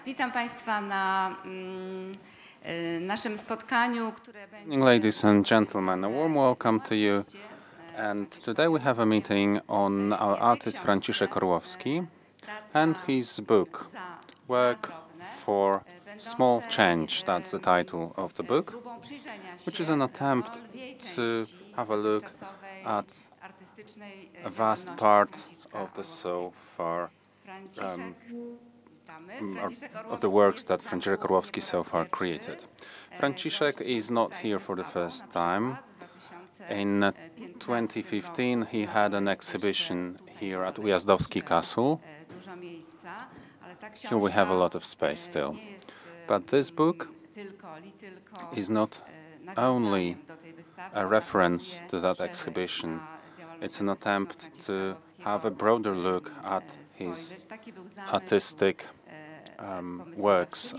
Witam Państwa na naszym spotkaniu, które będzie... Ladies and gentlemen, a warm welcome to you. And today we have a meeting on our artist Franciszek Orłowski and his book, Work for Small Change. That's the title of the book, which is an attempt to have a look at a vast part of the so far of the works that Franciszek Orłowski so far created. Franciszek is not here for the first time. In 2015, he had an exhibition here at Ujazdowski Castle. Here we have a lot of space still. But this book is not only a reference to that exhibition. It's an attempt to have a broader look at his artistic works.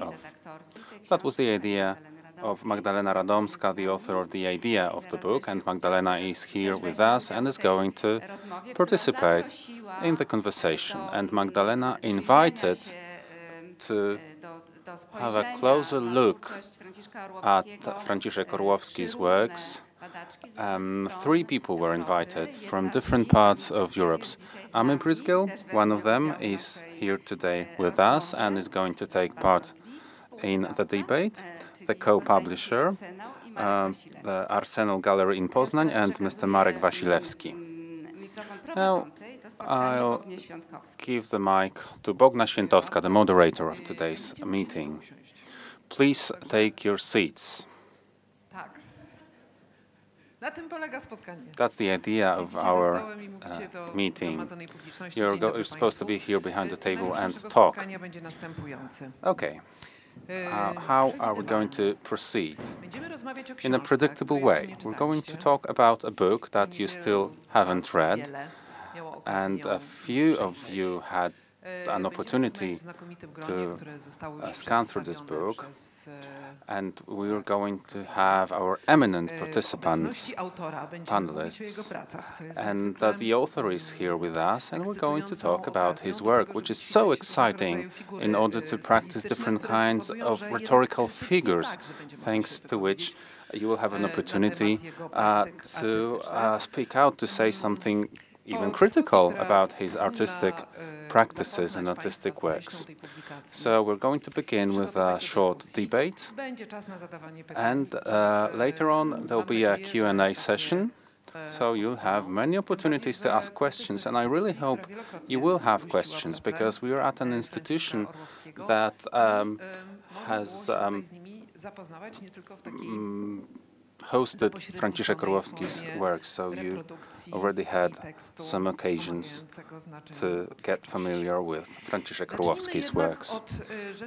That was the idea of Magdalena Radomska, the author of the idea of the book, and Magdalena is here with us and is going to participate in the conversation. And Magdalena invited to have a closer look at Franciszek Orłowski's works. Three people were invited from different parts of Europe. Bryzgel, one of them, is here today with us and is going to take part in the debate. The co-publisher, the Arsenal Gallery in Poznań, and Mr. Marek Wasilewski. Now, I'll give the mic to Bogna Świątkowska, the moderator of today's meeting. Please take your seats. That's the idea of our meeting. You're supposed to be here behind the table and talk. Okay. How are we going to proceed? In a predictable way. We're going to talk about a book that you still haven't read, and a few of you had an opportunity to scan through this book, and we're going to have our eminent participants, panelists, and the author is here with us, and we're going to talk about his work, which is so exciting in order to practice different kinds of rhetorical figures, thanks to which you will have an opportunity to speak out, to say something even critical about his artistic practices and artistic works. So we're going to begin with a short debate, and later on there'll be a Q&A session, so you'll have many opportunities to ask questions, and I really hope you will have questions, because we are at an institution that has hosted Franciszek Orłowski's works, so you already had some occasions to get familiar with Franciszek Orłowski's works.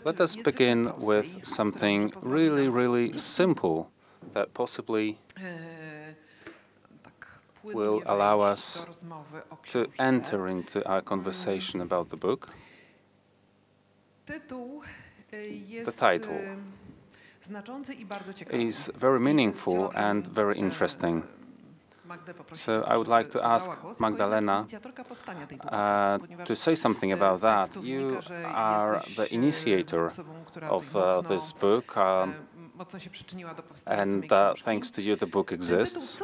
Let us begin with something really, really simple that possibly will allow us to enter into our conversation about the book. The title is very meaningful and very interesting. So I would like to ask Magdalena to say something about that. You are the initiator of this book, and thanks to you the book exists.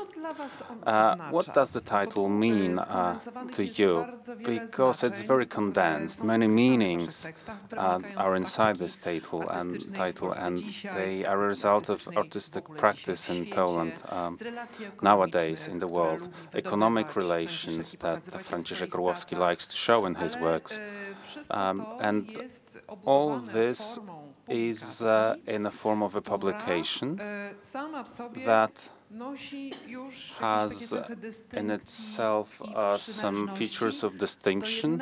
What does the title mean to you? Because it's very condensed. Many meanings are inside this title, and they are a result of artistic practice in Poland nowadays in the world. Economic relations that Franciszek Orłowski likes to show in his works. And all this is in the form of a publication that has in itself some features of distinction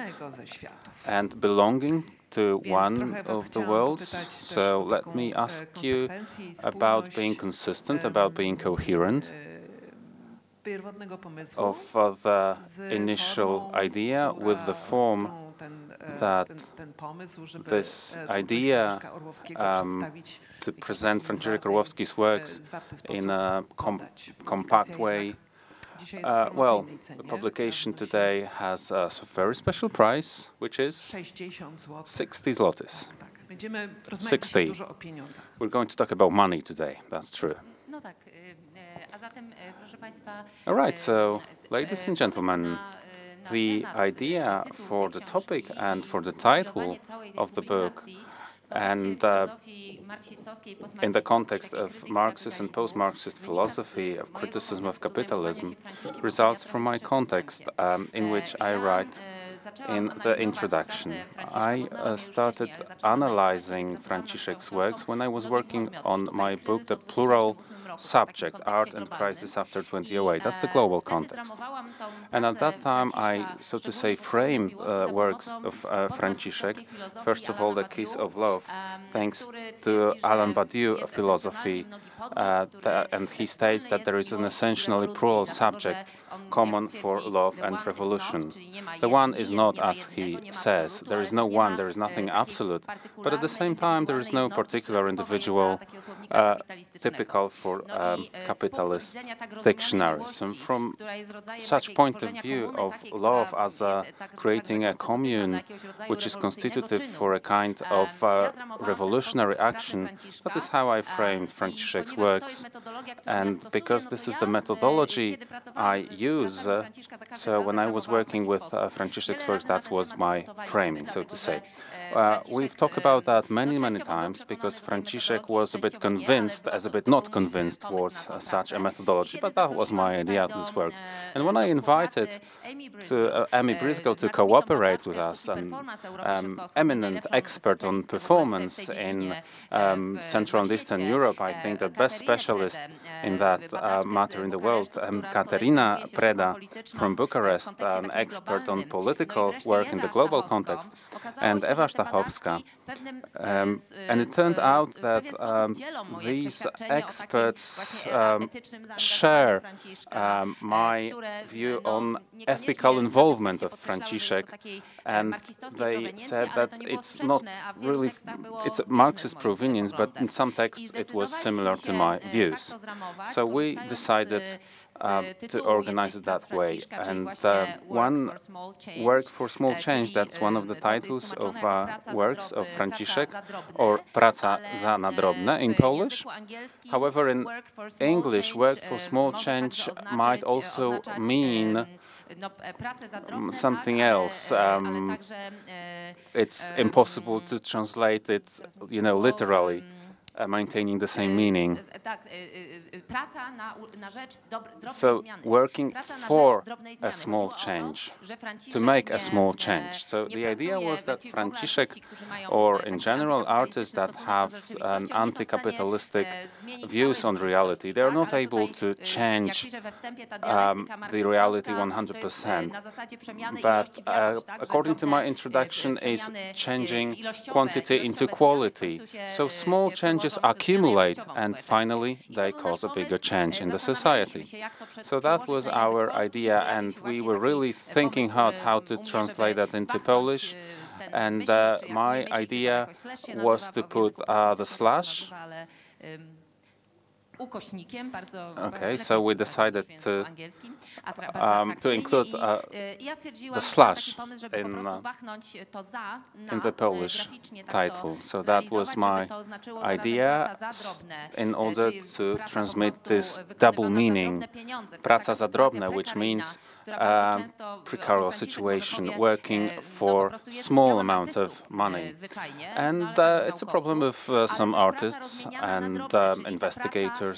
and belonging to one of the worlds. So let me ask you about being consistent, about being coherent, of the initial idea with the form that this idea to present Franciszek Orłowski's works in a compact way. Well, the publication today has a very special price, which is 60 zlotys. 60. We're going to talk about money today, that's true. All right, so, ladies and gentlemen, the idea for the topic and for the title of the book, and in the context of Marxist and post-Marxist philosophy of criticism of capitalism, results from my context in which I write in the introduction. I started analyzing Franciszek's works when I was working on my book, The Plural Subject, Art and Crisis After 2008. That's the global context. And at that time, I, so to say, framed works of Franciszek. First of all, The Kiss of Love, thanks to Alain Badiou's philosophy, and he states that there is an essentially plural subject common for love and revolution. The one is not, as he says, there is no one, there is nothing absolute, but at the same time there is no particular individual typical for capitalist dictionaries. And from such point of view of love as creating a commune which is constitutive for a kind of revolutionary action, that is how I framed Franciszek's works. And because this is the methodology I use, so when I was working with Franciszek's works, that was my framing, so to say. We've talked about that many times, because Franciszek was a bit convinced, as a bit not convinced towards such a methodology, but that was my idea to this work. And when I invited Amy Bryzgel to cooperate with us, an eminent expert on performance in Central and Eastern Europe, I think the best specialist in that matter in the world, Katerina Preda from Bucharest, an expert on political work in the global context, and Eva Stachowska. And it turned out that these experts share my view on ethical involvement of Franciszek, and they said that it's not really, it's Marxist provenience, but in some texts it was similar to my views. So we decided to organize it that way. And one work for small change, that's one of the titles of works of Franciszek, or Praca za nadrobne in Polish. However, in English, work for small change might also mean something else. It's impossible to translate it, literally. Maintaining the same meaning. So, working for a small change, to make a small change. So, the idea was that Franciszek, or in general artists that have an anti-capitalistic views on reality, they are not able to change the reality 100%. But according to my introduction, is changing quantity into quality. So, small changes accumulate, and finally they cause a bigger change in the society. So that was our idea, and we were really thinking hard how to translate that into Polish. And my idea was to put the slash. Okay, so we decided to include the slash in the Polish title. So that was my idea in order to transmit this double meaning, praca za drobne, which means precarious situation, working for small amount of money. And it's a problem of some artists and investigators,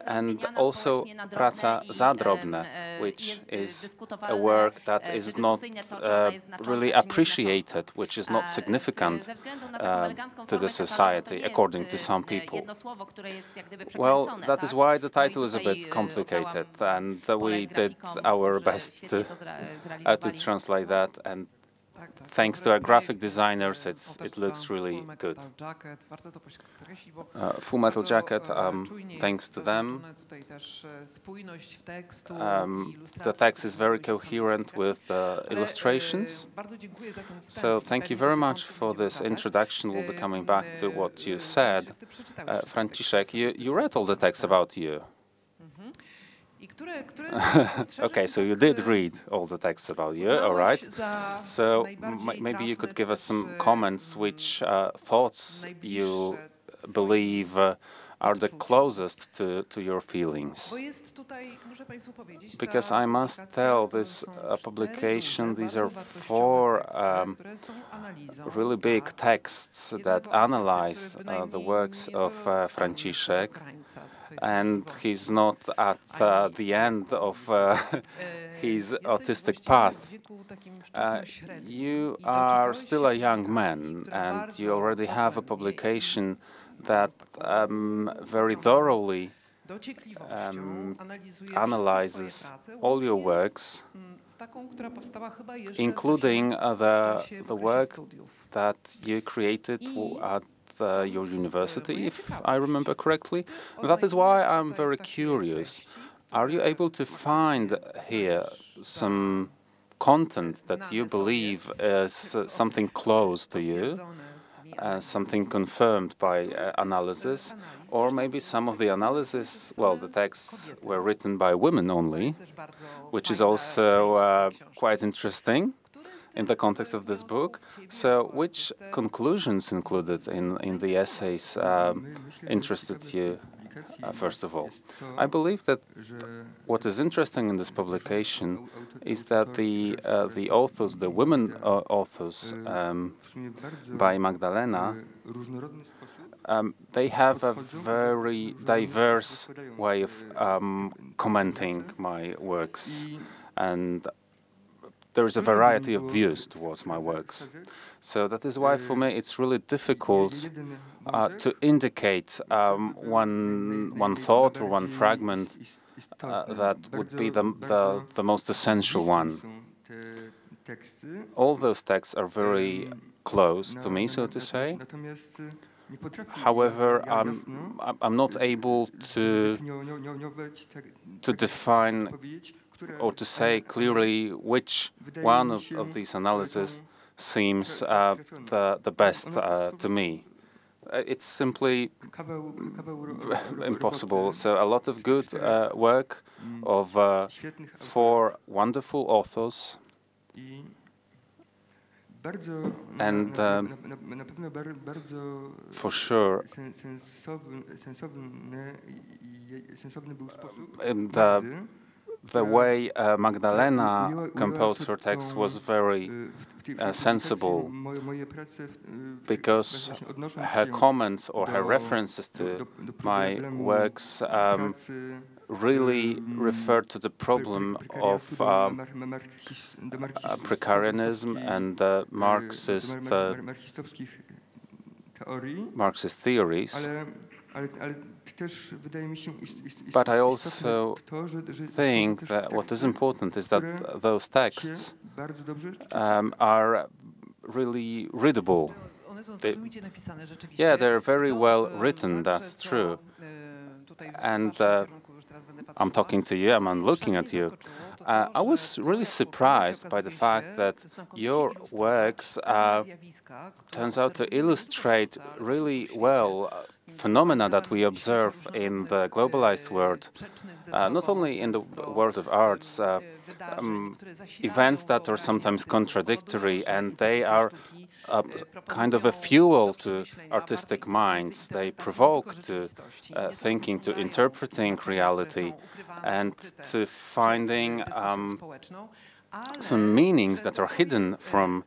and also praca za drobne, which is a work that is not really appreciated, which is not significant to the society, according to some people. Well, that is why the title is a bit complicated, and we did our best to translate that, and thanks to our graphic designers, it looks really good. Full Metal Jacket, thanks to them. The text is very coherent with the illustrations. So thank you very much for this introduction. We'll be coming back to what you said. Franciszek, you read all the text about you. Okay, so you did read all the texts about you, all right. So maybe you could give us some comments which thoughts you believe are the closest to your feelings. Because I must tell, this publication, these are 4 really big texts that analyze the works of Franciszek, and he's not at the end of his artistic path. You are still a young man, and you already have a publication that very thoroughly analyzes all your works, including the work that you created at your university, if I remember correctly. That is why I'm very curious. Are you able to find here some content that you believe is something close to you? Something confirmed by analysis, or maybe some of the analysis, well, the texts were written by women only, which is also quite interesting in the context of this book. So which conclusions included in the essays interested you, first of all? I believe that what is interesting in this publication is that the authors, the women authors by Magdalena, they have a very diverse way of commenting my works, and there is a variety of views towards my works. So that is why, for me, it's really difficult to indicate one thought or one fragment that would be the most essential one. All those texts are very close to me, so to say. However, I'm not able to define or to say clearly which one of these analyses seems the best to me. It's simply impossible. So a lot of good work of 4 wonderful authors, and for sure the way Magdalena composed her text was very sensible, because her comments or her references to my works really referred to the problem of precarianism and Marxist theories. But I also think that what is important is that those texts are really readable. They're very well written, that's true. And I'm talking to you, I'm looking at you. I was really surprised by the fact that your works turns out to illustrate really well phenomena that we observe in the globalized world, not only in the world of arts, events that are sometimes contradictory, and they are kind of a fuel to artistic minds. They provoke to thinking, to interpreting reality, and to finding some meanings that are hidden from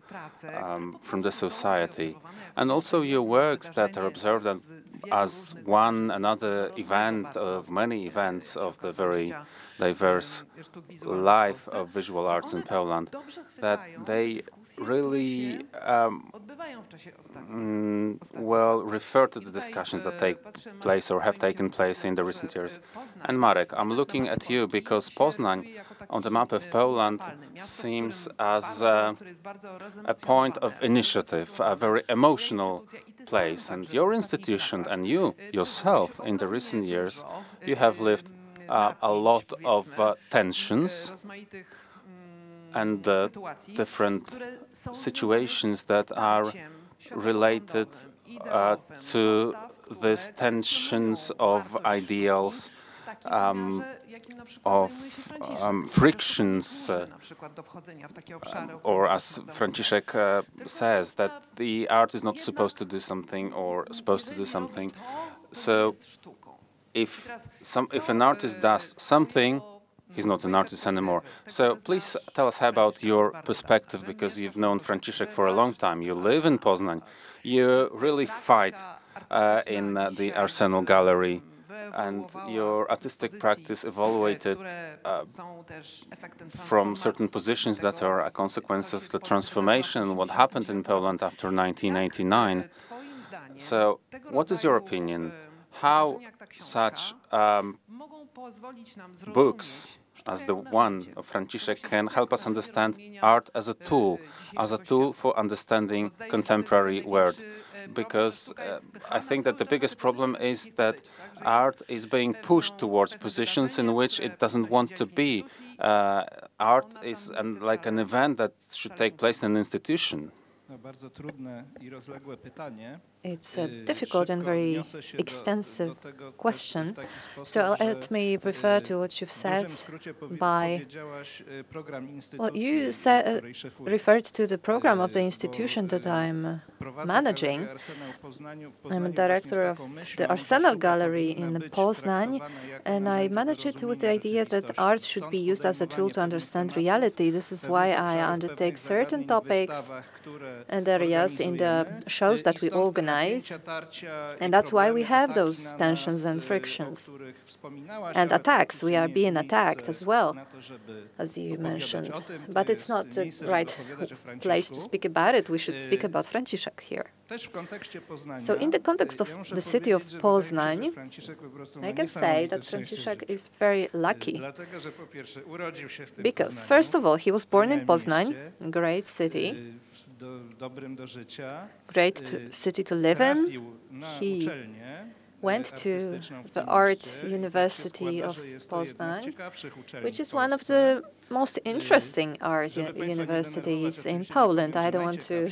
the society. And also your works that are observed as one another event of many events of the very diverse life of visual arts in Poland, that they really well refer to the discussions that take place or have taken place in the recent years. And Marek, I'm looking at you because Poznań on the map of Poland seems as a point of initiative, a very emotional place. And your institution and you yourself in the recent years, you have lived a lot of tensions and different situations that are related to these tensions of ideals of frictions, or as Franciszek says, that the art is not supposed to do something or supposed to do something. So if an artist does something, he's not an artist anymore. So please tell us about your perspective, because you've known Franciszek for a long time. You live in Poznań. You really fight in the Arsenal Gallery, and your artistic practice evaluated from certain positions that are a consequence of the transformation, what happened in Poland after 1989. So what is your opinion? How such books as the one of Franciszek can help us understand art as a tool for understanding contemporary world? Because I think that the biggest problem is that art is being pushed towards positions in which it doesn't want to be. Art is like an event that should take place in an institution. It's a difficult and very extensive question, so let me refer to what you've said by... Well, you referred to the program of the institution that I'm managing. I'm a director of the Arsenal Gallery in Poznań, and I manage it with the idea that art should be used as a tool to understand reality. This is why I undertake certain topics and areas in the shows that we organize, and that's why we have those tensions and frictions and attacks. We are being attacked as well, as you mentioned, but it's not the right place to speak about it. We should speak about Franciszek here. So in the context of the city of Poznań, I can say that Franciszek is very lucky, because first of all, he was born in Poznań, a great city, great city to live in. He went to the Art University of Poznań, which is one of the most interesting art universities in Poland. I don't want to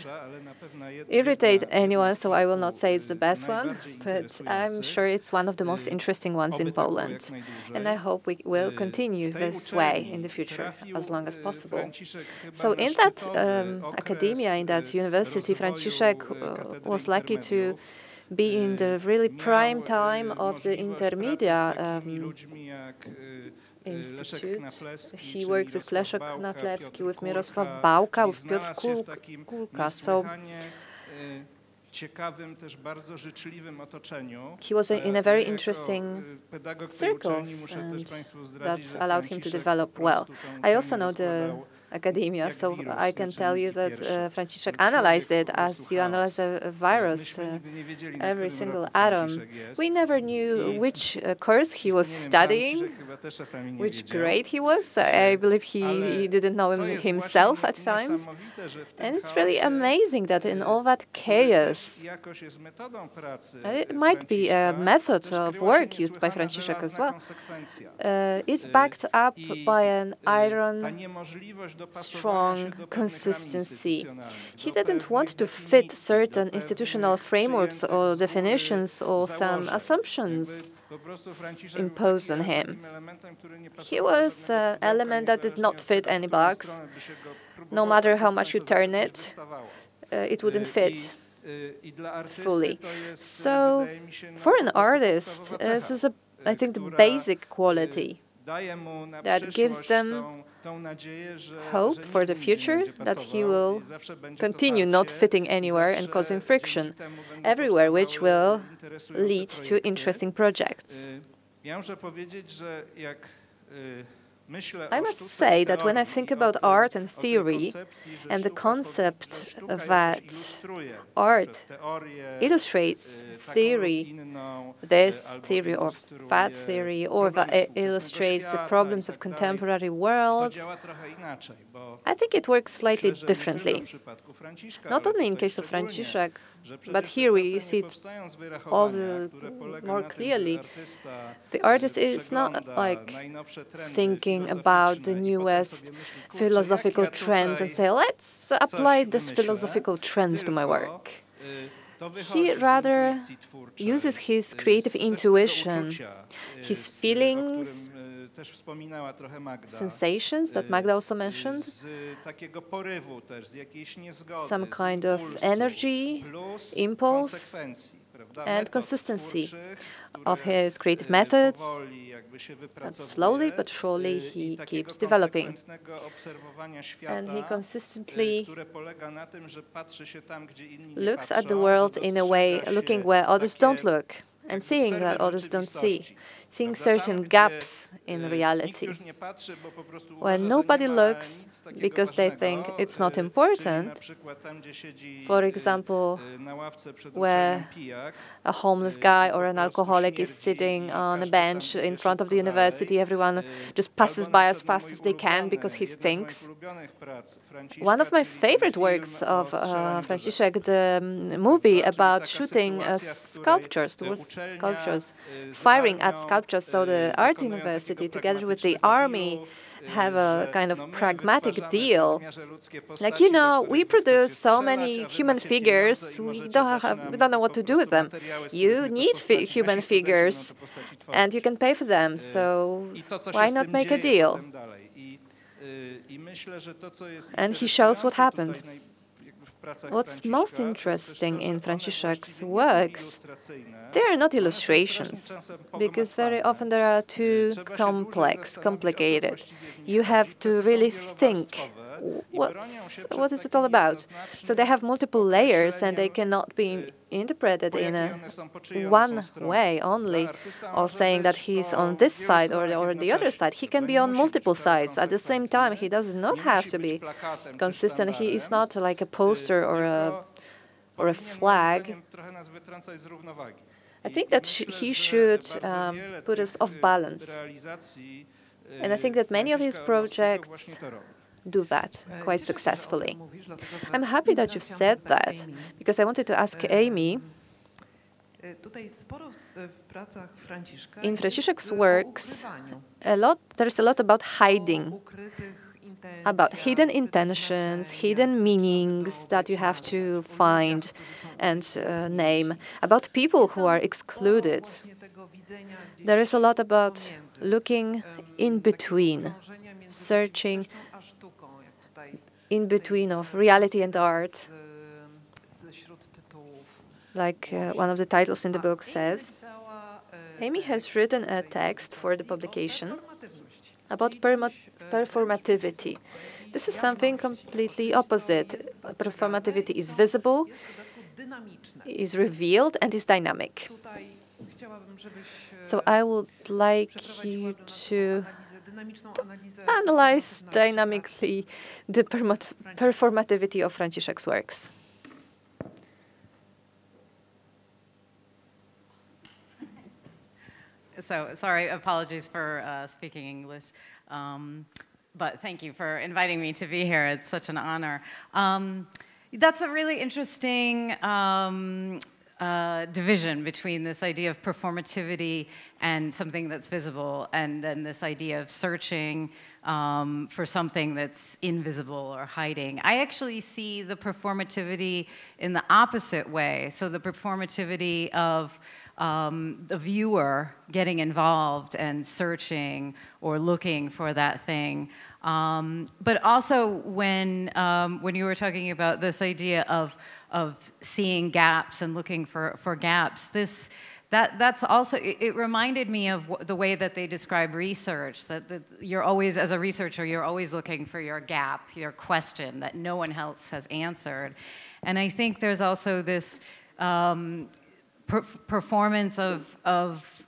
irritate anyone, so I will not say it's the best one, but I'm sure it's one of the most interesting ones in Poland. And I hope we will continue this way in the future as long as possible. So in that academia, in that university, Franciszek was lucky to be in the really prime time of the intermedia institute. He worked with Leszek Knaflewski, with Mirosław Bałka, with Piotr Kulka. So he was in a very interesting circles, and that allowed him to develop well. I also know the academia, so I can tell you that Franciszek analyzed it as you analyze a virus, every single atom. We never knew which course he was studying, which grade he was. I believe he didn't know him himself at times. And it's really amazing that in all that chaos, it might be a method of work used by Franciszek as well. It's backed up by an iron strong consistency. He didn't want to fit certain institutional frameworks or definitions or some assumptions imposed on him. He was an element that did not fit any box. No matter how much you turn it, it wouldn't fit fully. So for an artist, this is, I think, the basic quality that gives them hope for the future, that he will continue not fitting anywhere and causing friction everywhere, which will lead to interesting projects. I must say that when I think about art and theory and the concept that art illustrates theory, this theory or that theory, or that illustrates the problems of contemporary world, I think it works slightly differently. Not only in case of Franciszek, but here we see it all the more clearly. The artist is not like thinking about the newest philosophical trends and say, let's apply this philosophical trend to my work. He rather uses his creative intuition, his feelings, sensations that Magda also mentioned, some kind of energy, impulse, and consistency of his creative methods. And slowly but surely he keeps developing. And he consistently looks at the world in a way, looking where others don't look, and seeing that others don't see, seeing certain gaps in reality. When nobody looks because they think it's not important, for example, where a homeless guy or an alcoholic is sitting on a bench in front of the university, everyone just passes by as fast as they can because he stinks. One of my favorite works of Franciszek, the movie about shooting sculptures, firing at sculptures. So the art university, together with the army, have a kind of pragmatic deal. Like, you know, we produce so many human figures, we don't know what to do with them. You need human figures, and you can pay for them, so why not make a deal? And he shows what happened. What's most interesting in Franciszek's works, they are not illustrations, because very often they are too complicated. You have to really think, what is it all about? So they have multiple layers, and they cannot be interpreted in one way only, or saying that he's on this side or the other side. He can be on multiple sides at the same time. He does not have to be consistent. He is not like a poster or a flag. I think that he should put us off balance. And I think that many of his projects do that quite successfully. I'm happy that you've said that, because I wanted to ask Amy, in Franciszek's works, there's a lot about hiding, about hidden intentions, hidden meanings that you have to find and name, about people who are excluded. There is a lot about looking in between, searching in between of reality and art. Like one of the titles in the book says, Amy has written a text for the publication about performativity. This is something completely opposite. Performativity is visible, is revealed, and is dynamic. So I would like you to analyze dynamically the performativity of Franciszek's works. So, sorry, apologies for speaking English, but thank you for inviting me to be here. It's such an honor. That's a really interesting division between this idea of performativity and something that's visible, and then this idea of searching for something that's invisible or hiding. I actually see the performativity in the opposite way. So the performativity of the viewer getting involved and searching or looking for that thing. But also when you were talking about this idea of seeing gaps and looking for gaps, that's also, it reminded me of the way that they describe research, that you're always, as a researcher, you're always looking for your gap, your question that no one else has answered. And I think there's also this performance of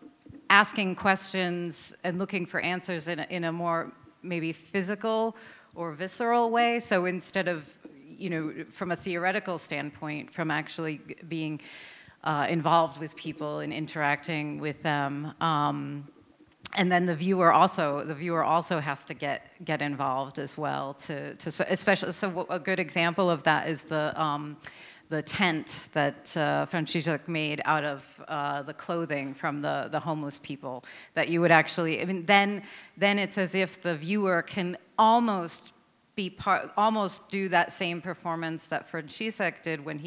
asking questions and looking for answers in a more maybe physical or visceral way. So instead of, you know, from a theoretical standpoint, from actually being involved with people and interacting with them, and then the viewer also has to get involved as well. Especially, so a good example of that is the tent that Franciszek made out of the clothing from the homeless people. That you would actually, I mean, then it's as if the viewer can almost almost do that same performance that Franciszek did when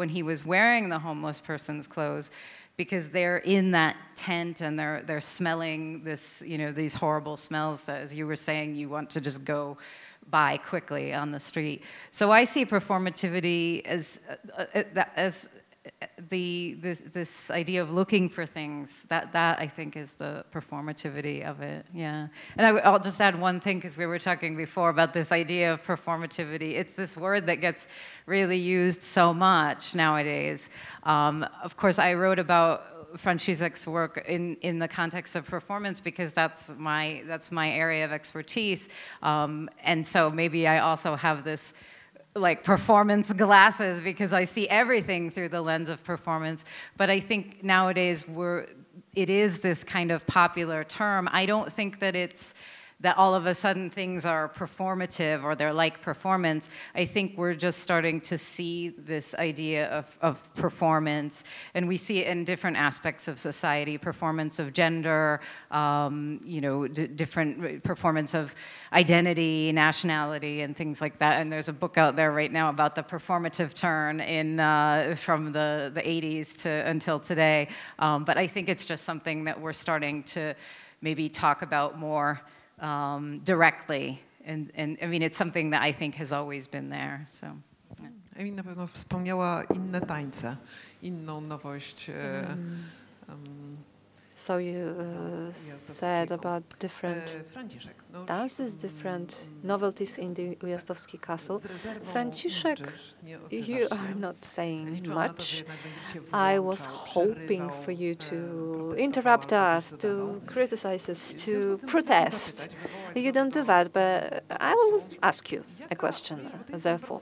he was wearing the homeless person's clothes, because they're in that tent and they're smelling this, these horrible smells that, as you were saying, you want to just go by quickly on the street. So I see performativity as this idea of looking for things, that I think is the performativity of it, yeah. And I'll just add one thing, because we were talking before about this idea of performativity. It's this word that gets really used so much nowadays. Of course, I wrote about Franciszek's work in the context of performance, because that's my area of expertise, and so maybe I also have this like performance glasses, because I see everything through the lens of performance. But I think nowadays it is this kind of popular term. I don't think that it's that all of a sudden things are performative or they're like performance. I think we're just starting to see this idea of performance, and we see it in different aspects of society, performance of gender, different performance of identity, nationality, and things like that. And there's a book out there right now about the performative turn from the 80s until today. But I think it's just something that we're starting to maybe talk about more directly, and I mean, it's something that I think has always been there. So, yeah. Emil na pewno wspomniała inne tańce, inną nowość. So you said about different dances, different novelties in the Ujazdowski castle. Franciszek, you are not saying much. I was hoping for you to interrupt us, to criticize us, to protest. You don't do that, but I will ask you a question, therefore.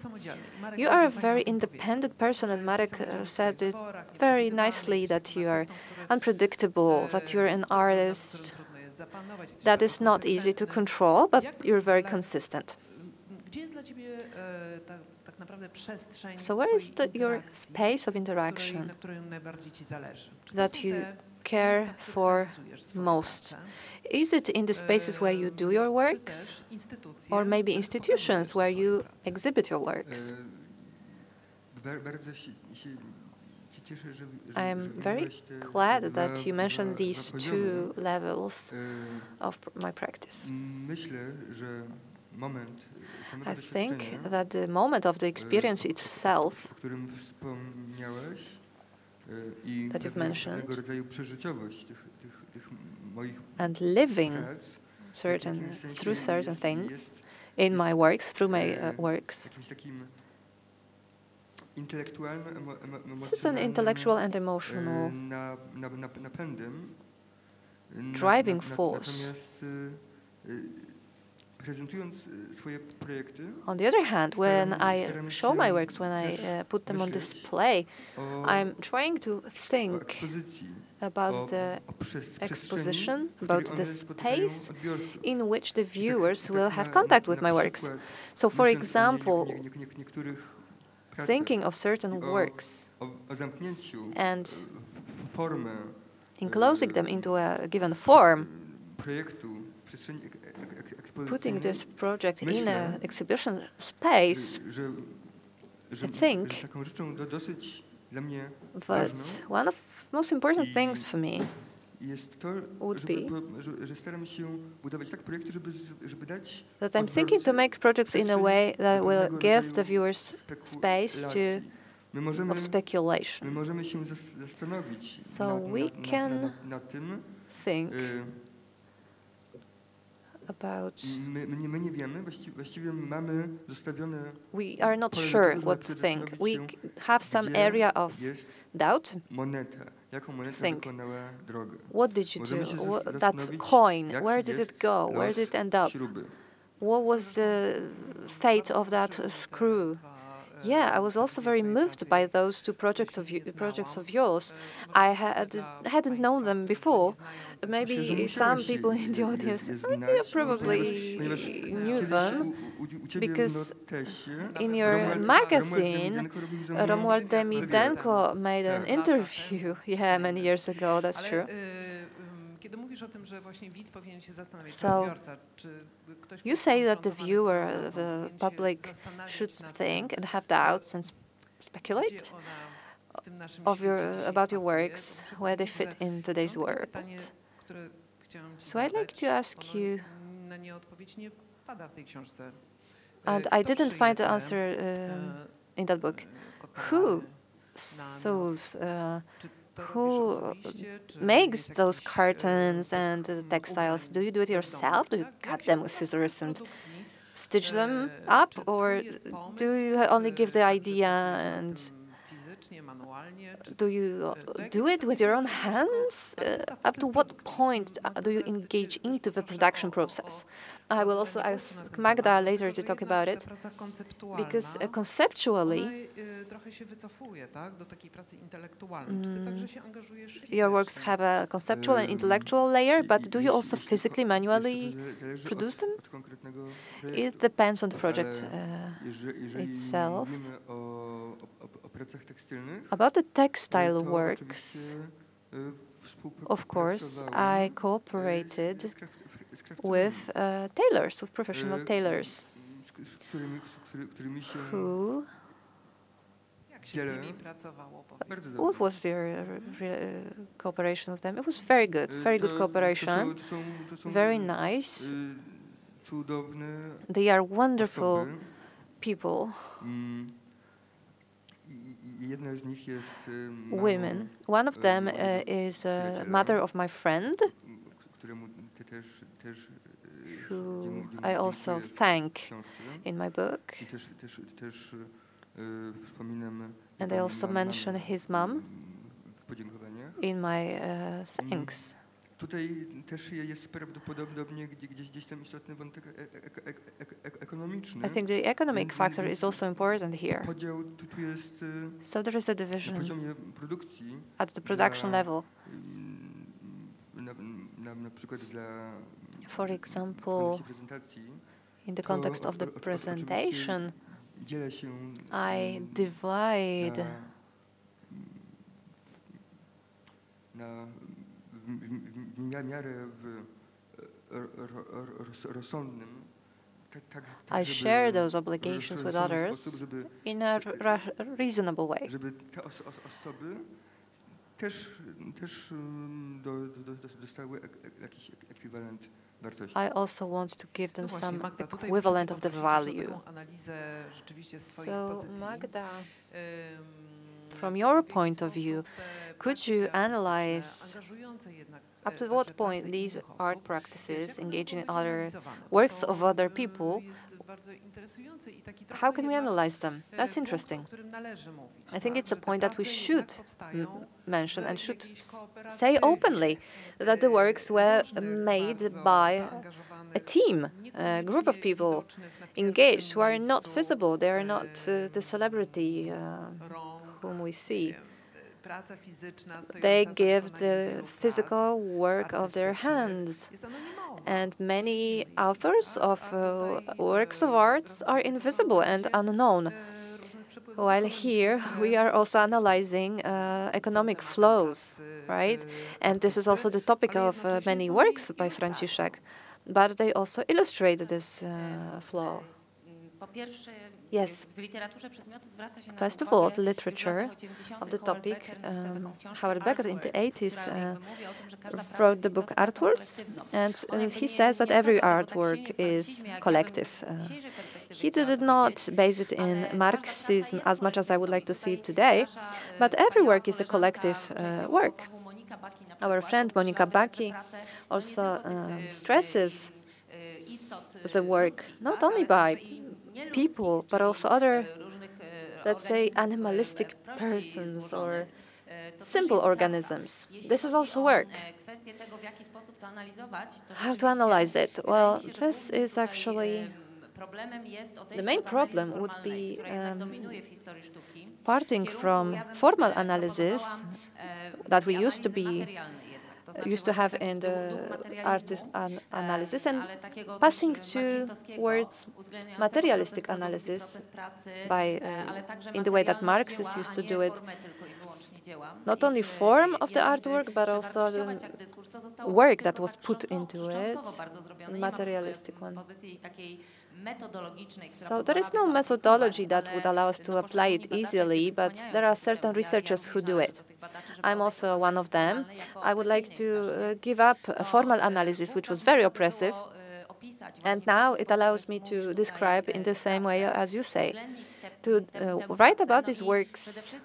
You are a very independent person, and Marek said it very nicely, that you are unpredictable, that you're an artist that is not easy to control, but you're very consistent. So where is your space of interaction that you care for most? Is it in the spaces where you do your works, or maybe institutions where you exhibit your works? I am very glad that you mentioned these two levels of my practice. I think that the moment of the experience itself that you've mentioned, and living through certain things in my works, through my works, this is an intellectual and emotional driving force. On the other hand, when I show my works, when I put them on display, I'm trying to think about the exposition, about the space in which the viewers will have contact with my works. So, for example, thinking of certain works and enclosing them into a given form, putting this project in an exhibition space, I think that one of the most important things for me would be that I'm thinking to make projects in a way that will give the viewers space of speculation. So we can think about... We are not sure what to think. We have some area of doubt. Think, what did you do? That coin, where did it go? Where did it end up? What was the fate of that screw? Yeah, I was also very moved by those two projects of yours. I hadn't known them before. Maybe some people in the audience probably knew them, because in your magazine, Romuald Demidenko made an interview, many years ago, that's true. So you say that the viewer, the public, should think and have doubts and speculate about your works, where they fit in today's world. So I'd like to ask you, and I didn't find the answer in that book, who sews, who makes those curtains and the textiles? Do you do it yourself? Do you cut them with scissors and stitch them up? Or do you only give the idea and do you do it with your own hands? Up to what point do you engage into the production process? I will also ask Magda later to talk about it, because conceptually your works have a conceptual and intellectual layer, but do you also physically, manually produce them? It depends on the project itself. About the textile works, of course, I cooperated with tailors, with professional tailors, who... What was your cooperation with them? It was very good cooperation, very nice. They are wonderful people. Women. One of them is a mother of my friend, who I also thank in my book. And I also mention his mom in my thanks. I think the economic factor is also important here. So there is a division at the production level. For example, in the context of the presentation, I divide I share those obligations with others in a reasonable way. I also want to give them some equivalent of the value. So, Magda, from your point of view, could you analyze up to what point these art practices engaging in other works of other people, how can we analyze them? That's interesting. I think it's a point that we should mention and should say openly, that the works were made by a team, a group of people engaged who are not visible. They are not the celebrity whom we see. They give the physical work of their hands. And many authors of works of art are invisible and unknown. While here, we are also analyzing economic flows, right? And this is also the topic of many works by Franciszek. But they also illustrate this flow. Yes. First of all, the literature of the topic. Howard Becker in the 80s wrote the book Artworks, and he says that every artwork is collective. He did not base it in Marxism as much as I would like to see it today, but every work is a collective work. Our friend Monika Baki also stresses the work not only by people, but also other, let's say, animalistic persons or simple organisms. This is also work. How to analyze it? Well, this is actually the main problem would be parting from formal analysis that we used to have in the artist analysis and passing towards materialistic analysis by in the way that Marxists used to do it. not only form of the artwork, but also the work that was put into it, materialistic one. So there is no methodology that would allow us to apply it easily, but there are certain researchers who do it. I'm also one of them. I would like to give up a formal analysis, which was very oppressive, and now it allows me to describe in the same way as you say, to write about these works,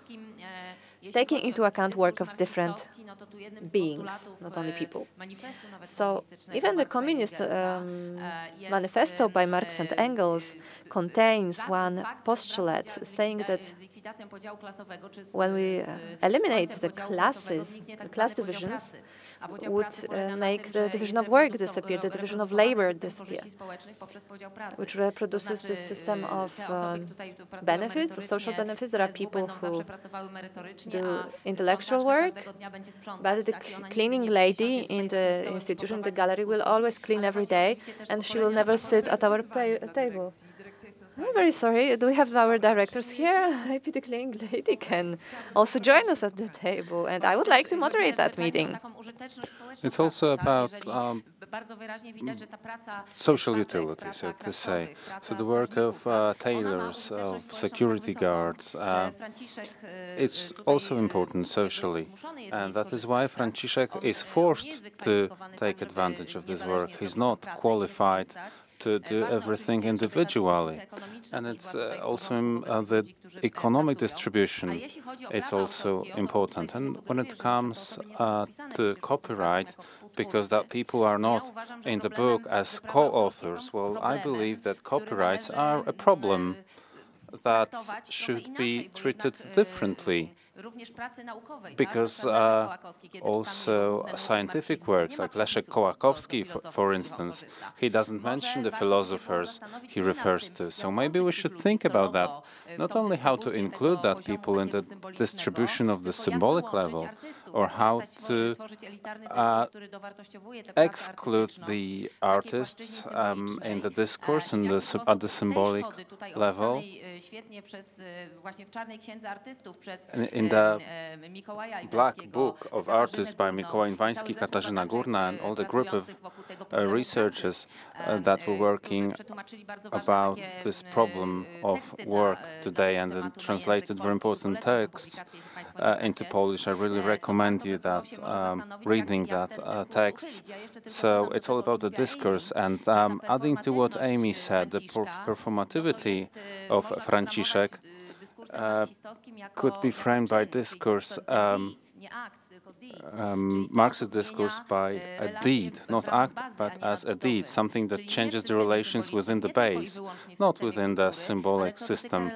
taking into account work of different beings, not only people. So even the Communist Manifesto by Marx and Engels contains one postulate saying that when we eliminate the classes, the class divisions, would make the division of work disappear, the division of labor disappear, which reproduces this system of benefits, of social benefits. There are people who do intellectual work, but the cleaning lady in the institution, the gallery, will always clean every day, and she will never sit at our table. I'm very sorry. Do we have our directors here? Maybe the cleaning lady can also join us at the table, and I would like to moderate that meeting. It's also about social utility, so to say. So the work of tailors, of security guards, it's also important socially. And that is why Franciszek is forced to take advantage of this work. He's not qualified to do everything individually. And it's also the economic distribution is also important. And when it comes to copyright, because that people are not in the book as co-authors, well, I believe that copyrights are a problem that should be treated differently, because also scientific works, like Leszek Kołakowski, for instance, he doesn't mention the philosophers he refers to. So maybe we should think about that, not only how to include that people in the distribution of the symbolic level, or how to exclude the artists in the discourse and at the symbolic level. In the Black Book of Artists by Mikołaj Iwański, Katarzyna Górna, and all the group of researchers that were working about this problem of work today and then translated very important texts into Polish. I really recommend you that reading that text. So it's all about the discourse, and adding to what Amy said, the performativity of Franciszek could be framed by discourse, Marxist discourse by a deed, not act, but as a deed, something that changes the relations within the base, not within the symbolic system,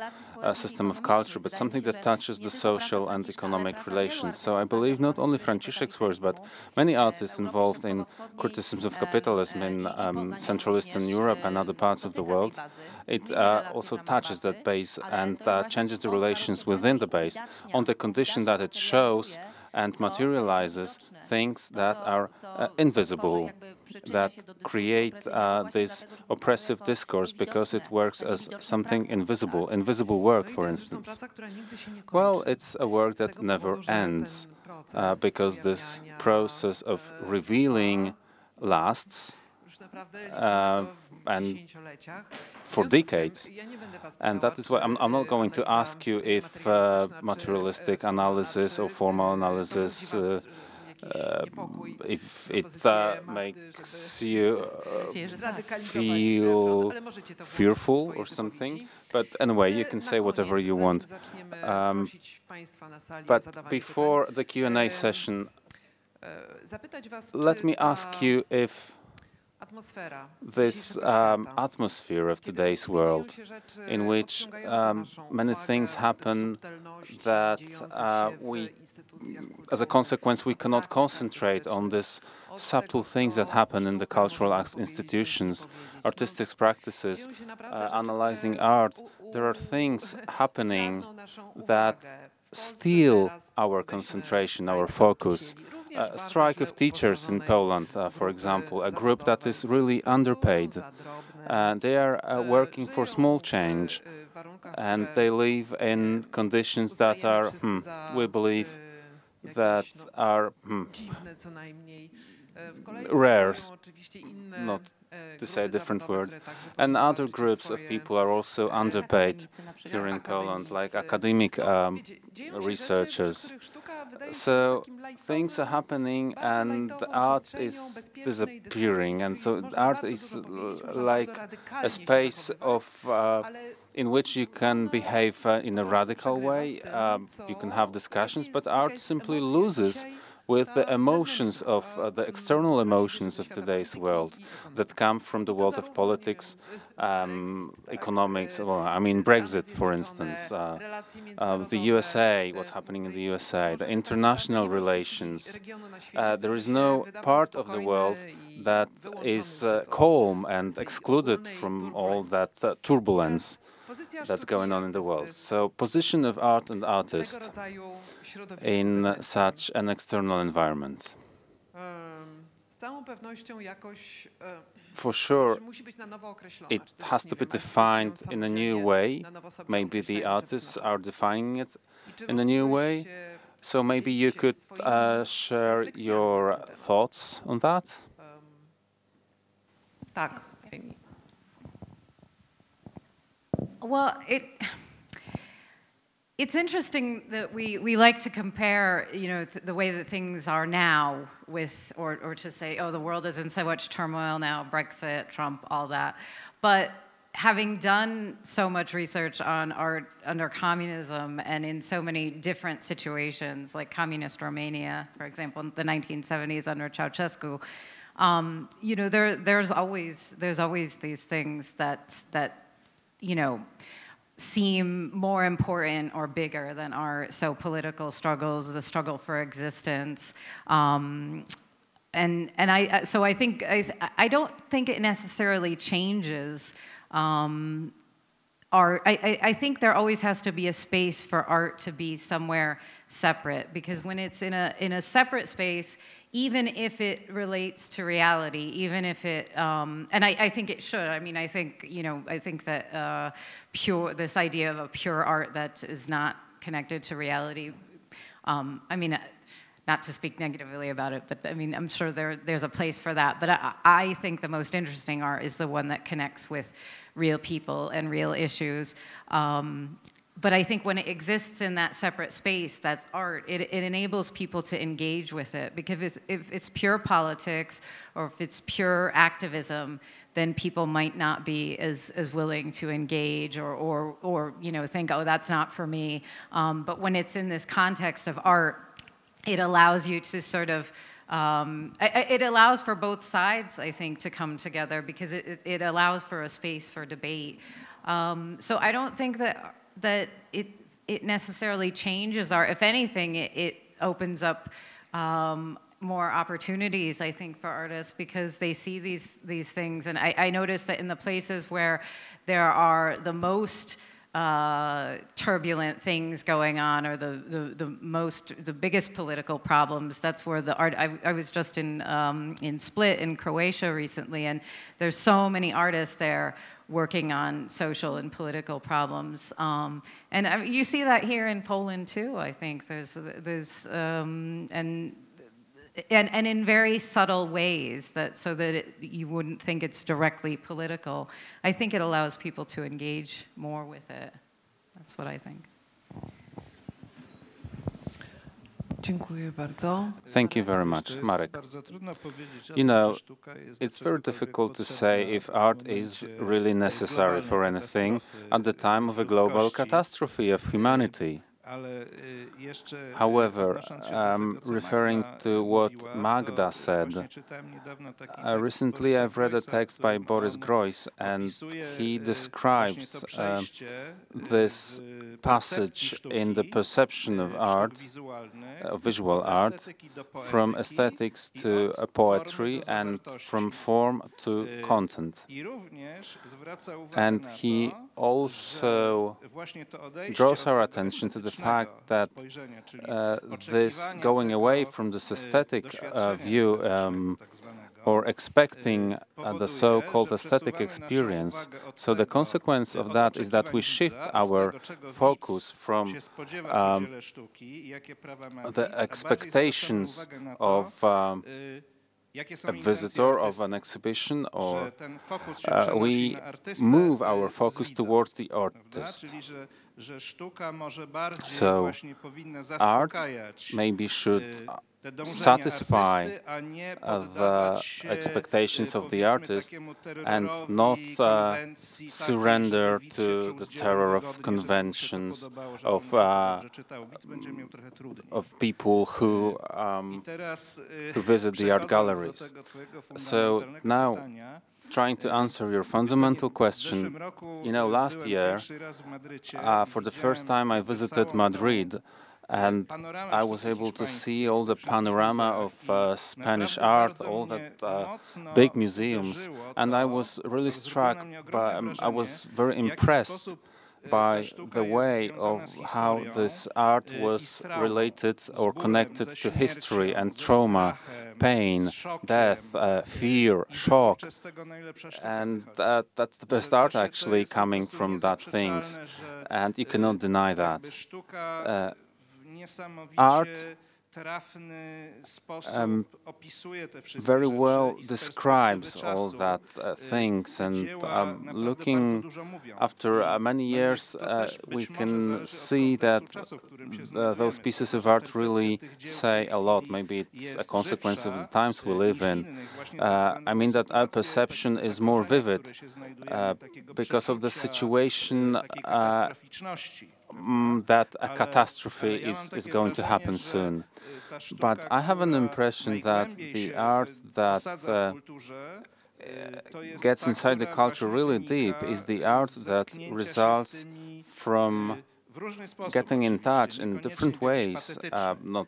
system of culture, but something that touches the social and economic relations. So I believe not only Franciszek's works, but many artists involved in criticisms of capitalism in Central Eastern Europe and other parts of the world, it also touches that base and changes the relations within the base on the condition that it shows and materializes things that are invisible, that create this oppressive discourse because it works as something invisible, invisible work, for instance. Well, it's a work that never ends because this process of revealing lasts and for decades. And that is why I'm not going to ask you if materialistic analysis or formal analysis, if it makes you feel fearful or something. But anyway, you can say whatever you want. But before the Q&A session, let me ask you if this atmosphere of today's world, in which many things happen that as a consequence, we cannot concentrate on these subtle things that happen in the cultural institutions, artistic practices, analyzing art. There are things happening that steal our concentration, our focus. A strike of teachers in Poland, for example, a group that is really underpaid. They are working for small change, and they live in conditions that are, we believe, that are rare, not to say a different word, and other groups of people are also underpaid here in Poland, like academic researchers. So things are happening and art is disappearing, and so art is like a space of in which you can behave in a radical way, you can have discussions, but art simply loses with the emotions of the external emotions of today's world that come from the world of politics, economics. Well, I mean Brexit, for instance, the USA, what's happening in the USA, the international relations. There is no part of the world that is calm and excluded from all that turbulence that's going on in the world. So, position of art and artist in such an external environment. For sure, it has to be defined in a new way. Maybe the artists are defining it in a new way. So maybe you could share your thoughts on that? Well, it's interesting that we like to compare, you know, the way that things are now with, or to say, oh, the world is in so much turmoil now, Brexit, Trump, all that. But having done so much research on art under communism and in so many different situations, like communist Romania, for example, in the 1970s under Ceausescu, you know, there's always these things that you know, seem more important or bigger than art. So political struggles, the struggle for existence, so I think I don't think it necessarily changes art. I think there always has to be a space for art to be somewhere separate, because when it's in a separate space, even if it relates to reality, even if it, and I think it should. I mean, I think, you know, I think that this idea of a pure art that is not connected to reality, I mean, not to speak negatively about it, but I mean, I'm sure there's a place for that. But I think the most interesting art is the one that connects with real people and real issues. But I think when it exists in that separate space, that's art, it enables people to engage with it. Because if it's pure politics or if it's pure activism, then people might not be as willing to engage or you know, think, oh, that's not for me. But when it's in this context of art, it allows you to sort of, it allows for both sides, I think, to come together, because it allows for a space for debate. So I don't think that it necessarily changes art. If anything, it opens up more opportunities, I think, for artists, because they see these things. And I notice that in the places where there are the most turbulent things going on, or the biggest political problems, that's where the art. I was just in Split in Croatia recently, and there's so many artists there working on social and political problems, and you see that here in Poland too. I think there's and in very subtle ways, so that you wouldn't think it's directly political. I think it allows people to engage more with it. That's what I think. Thank you very much, Marek. You know, it's very difficult to say if art is really necessary for anything at the time of a global catastrophe of humanity. However, referring to what Magda said, recently I've read a text by Boris Groys, and he describes this passage in the perception of art, visual art, from aesthetics to poetry and from form to content. And he also draws our attention to the fact that this going away from this aesthetic view or expecting the so-called aesthetic experience. So the consequence of that is that we shift our focus from the expectations of a visitor of an exhibition, or we move our focus towards the artist. So art maybe should satisfy the expectations of the artist and not surrender to the terror of conventions, of people who visit the art galleries. So now, trying to answer your fundamental question, you know, last year, for the first time I visited Madrid, and I was able to see all the panorama of Spanish art, all that big museums, and I was really struck by, I was very impressed by the way of how this art was related or connected to history and trauma, pain, death, fear, shock, and that's the best art actually coming from that things, and you cannot deny that. Art very well describes all that things, and looking after many years, we can see that those pieces of art really say a lot. Maybe it's a consequence of the times we live in. I mean that our perception is more vivid because of the situation that a catastrophe is going to happen soon. But I have an impression that the art that gets inside the culture really deep is the art that results from getting in touch in different ways, not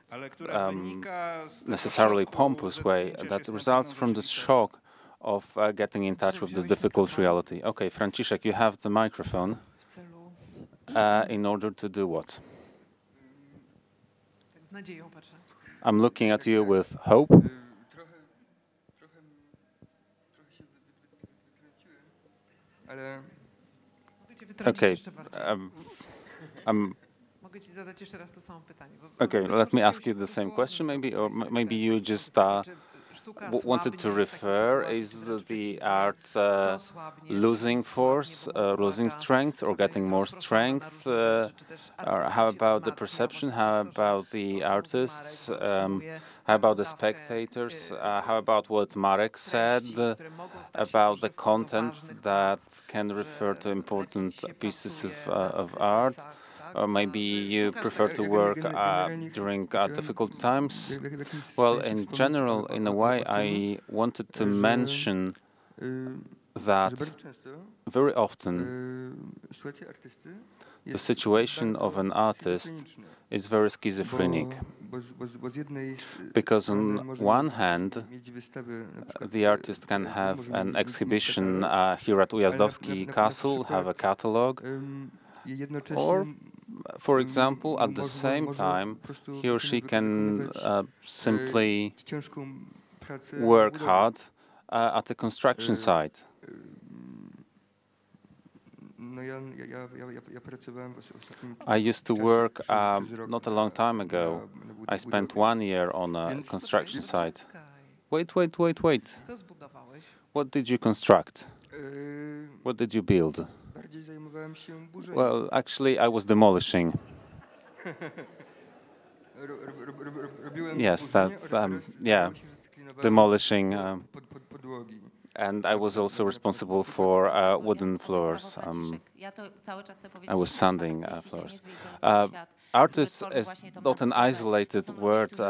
necessarily pompous way, that results from the shock of getting in touch with this difficult reality. Okay, Franciszek, you have the microphone. In order to do what? I'm looking at you with hope. Okay. Okay, let me ask you the same question, maybe, or maybe you just wanted to refer, is the art losing force, losing strength, or getting more strength? Or how about the perception? How about the artists? How about the spectators? How about what Marek said about the content that can refer to important pieces of art? Or maybe you prefer to work during difficult times? Well, in general, in a way, I wanted to mention that very often the situation of an artist is very schizophrenic. Because on one hand, the artist can have an exhibition here at Ujazdowski Castle, have a catalogue, or for example, at the same time, he or she can simply work hard at a construction site. I used to work not a long time ago. I spent 1 year on a construction site. Wait. What did you construct? What did you build? Well, actually, I was demolishing. Yes, that's, yeah, demolishing. And I was also responsible for wooden floors. I was sanding floors. Artists is not an isolated word.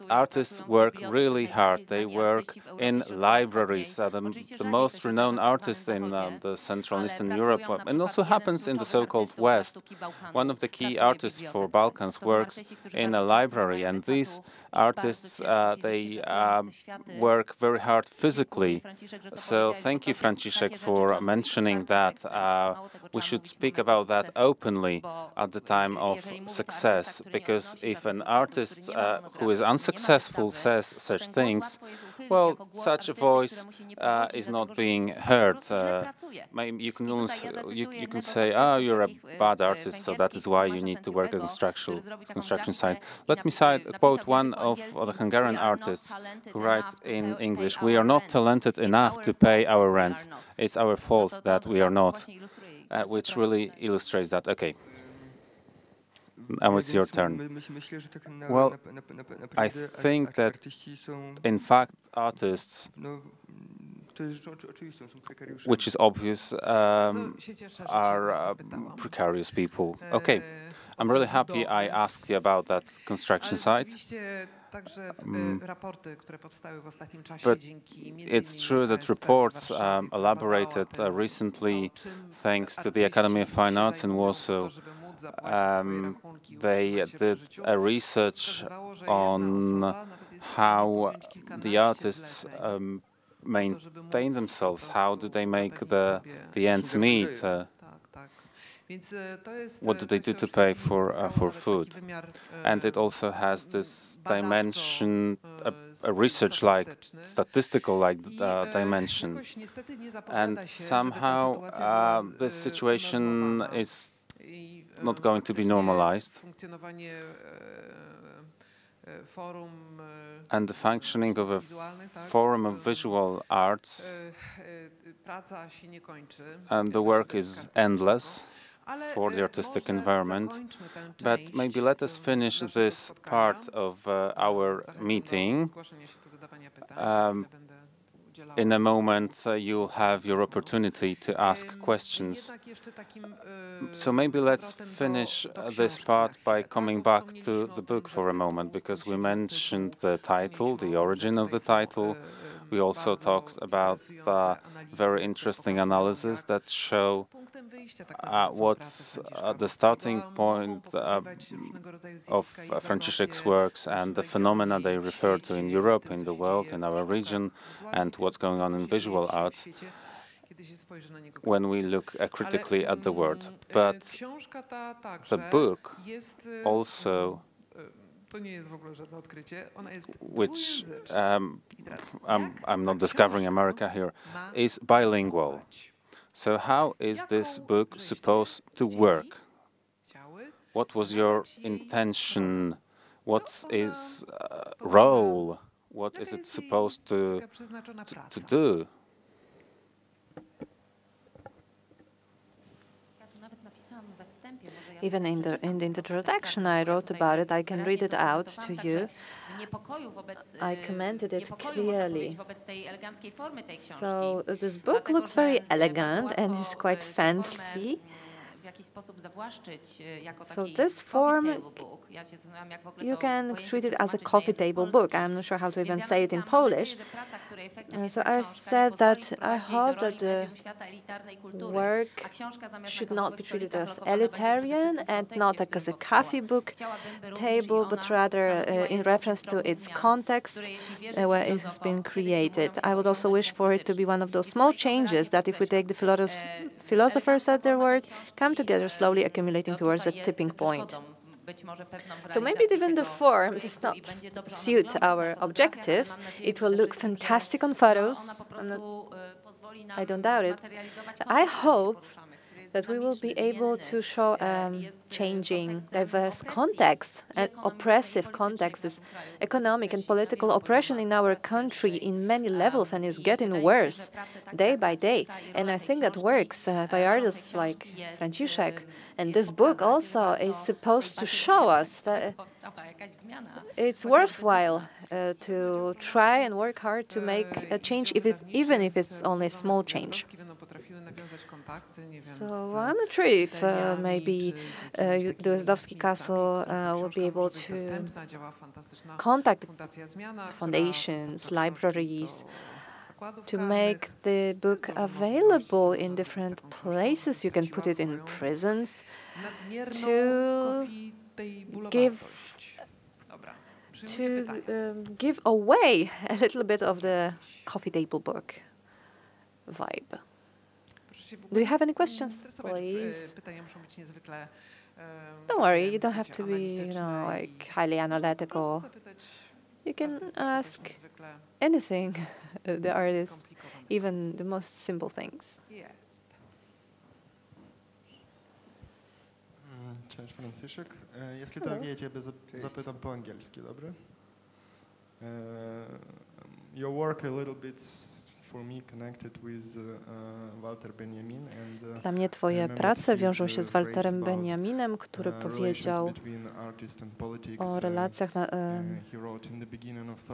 Artists work really hard. They work in libraries. The most renowned artists in the Central and Eastern Europe, and also happens in the so-called West. One of the key artists for Balkans works in a library, and these artists, they work very hard physically. So thank you, Franciszek, for mentioning that. We should speak about that openly at the time of success, because if an artist who is unsuccessful says such things, well, such a voice is not being heard. Maybe you can say, "Oh, you're a bad artist, so that is why you need to work at construction site." Let me quote one of the Hungarian artists who write in English: "We are not talented enough to pay our rents. It's our fault that we are not," which really illustrates that. Okay. And it's your turn. Well, I think that, in fact, artists, which is obvious, are precarious people. Okay, I'm really happy I asked you about that construction site. But it's true that reports elaborated recently, thanks to the Academy of Fine Arts in Warsaw. They did a research on how the artists maintain themselves, how do they make the ends meet, what do they do to pay for food. And it also has this dimension, a research-like, statistical-like dimension. And somehow this situation is not going to be normalized. And the functioning of a forum of visual arts, and the work is endless for the artistic environment. But maybe let us finish this part of our meeting. In a moment, you'll have your opportunity to ask questions. So maybe let's finish this part by coming back to the book for a moment, because we mentioned the title, the origin of the title. We also talked about the very interesting analysis that show what's the starting point of Franciszek's works and the phenomena they refer to in Europe, in the world, in our region, and what's going on in visual arts when we look critically at the world. But the book also, which I'm not discovering America here, is bilingual. So how is this book supposed to work? What was your intention? What is role? What is it supposed to do? Even in the introduction, I wrote about it. I can read it out to you. I commented it clearly. So this book looks very elegant and is quite fancy. So this form, you can treat it as a coffee table book. I'm not sure how to even say it in Polish. So I said that I hope that the work should not be treated as elitarian and not as a coffee book table, but rather in reference to its context where it has been created. I would also wish for it to be one of those small changes that, if we take the philosophers at their word, come together, slowly accumulating towards a tipping point. So maybe even the form does not suit our objectives. It will look fantastic on photos. I don't doubt it. I hope that we will be able to show changing, diverse contexts and oppressive contexts, this economic and political oppression in our country in many levels, and is getting worse day by day. And I think that works by artists like Franciszek. And this book also is supposed to show us that it's worthwhile to try and work hard to make a change, even if it's only a small change. So I'm not sure if maybe the Ujazdowski Castle will be able to contact foundations, libraries, to make the book available in different places. You can put it in prisons, to give away a little bit of the coffee table book vibe. Do you have any questions, please? Don't worry, you don't have to be, like highly analytical. You can ask anything the artist, even the most simple things. Cześć, Franciszek. Jeśli tak, ja ciebie zapytam po angielski, dobrze? Your work a little bit for me connected with Walter Benjamin and Dla mnie twoje prace wiążą się z Walterem Benjaminem, który powiedział o relacjach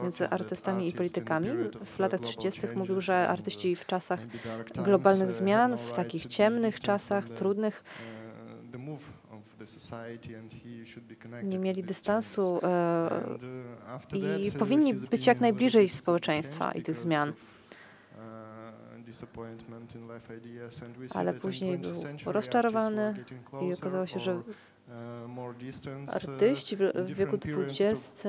między artystami i politykami. W latach 30. mówił, że artyści w czasach globalnych zmian, w takich ciemnych czasach, trudnych, nie mieli dystansu i powinni być jak najbliżej społeczeństwa i tych zmian. Ale później był rozczarowany i okazało się, że artyści w wieku XX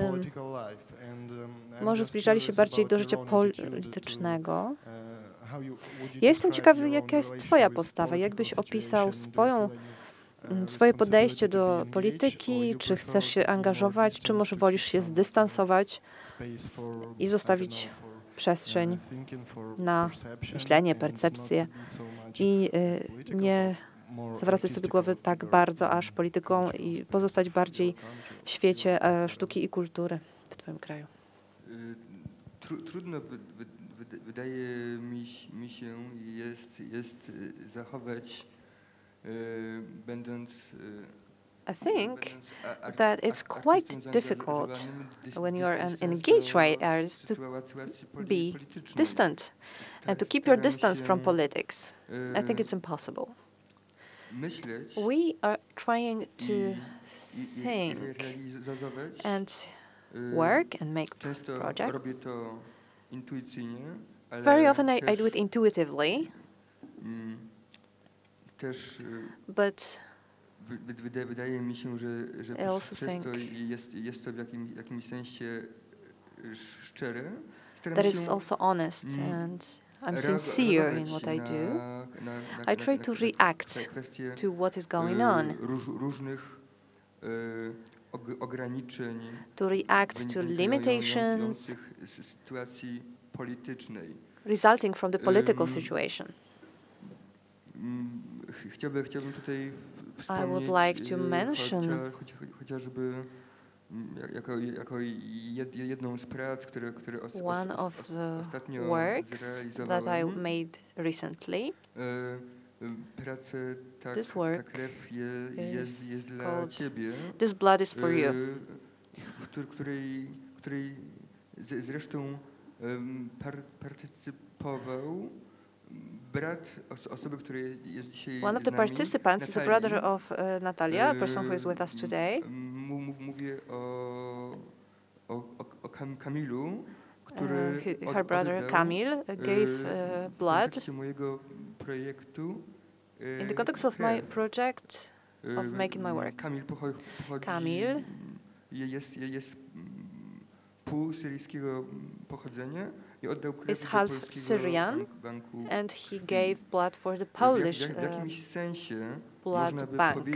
może zbliżali się bardziej do życia politycznego. Ja jestem ciekawy, jaka jest twoja postawa, jak byś opisał swoje podejście do polityki, czy chcesz się angażować, czy może wolisz się zdystansować i zostawić przestrzeń na myślenie, percepcję i nie zawracać sobie głowy tak bardzo aż polityką i pozostać bardziej w świecie sztuki i kultury w twoim kraju. Trudno wydaje mi się jest zachować będąc I think that it's quite difficult when you are an engaged artist to be distant and to keep your distance from politics. I think it's impossible. We are trying to think and work and make projects. Very often I do it intuitively, but wydaje mi się, że przez to jest to w jakimś sensie szczere. That is also honest and I'm sincere in what I do. I try to react to what is going on, to react to limitations resulting from the political situation. Chciałbym tutaj I would like to mention jedną z prac, które one of the works that I made recently. This work is called This Blood is for You, której zresztą partycypował brat osoby, który jest dzisiaj one of the participants is a brother of Natalia, a person who is with us today. Mówię o Kamilu, który her brother Kamil gave blood mojego projektu in the context of my project of making my work. Kamil jest półsyryjskiego pochodzenia i oddał krew is half Syrian and he gave blood for the Polish blood bank.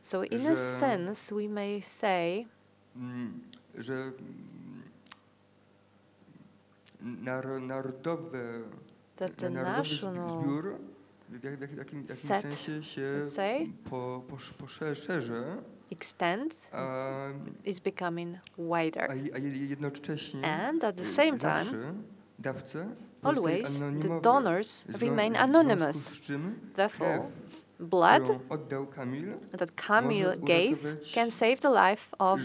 So in a sense we may say że narodowy zbiór w jakimś sensie się poszerza, extends, is becoming wider. A jednocześnie and at the same time, dawca always the donors remain anonymous. Therefore, blood that Kamil gave can save the life of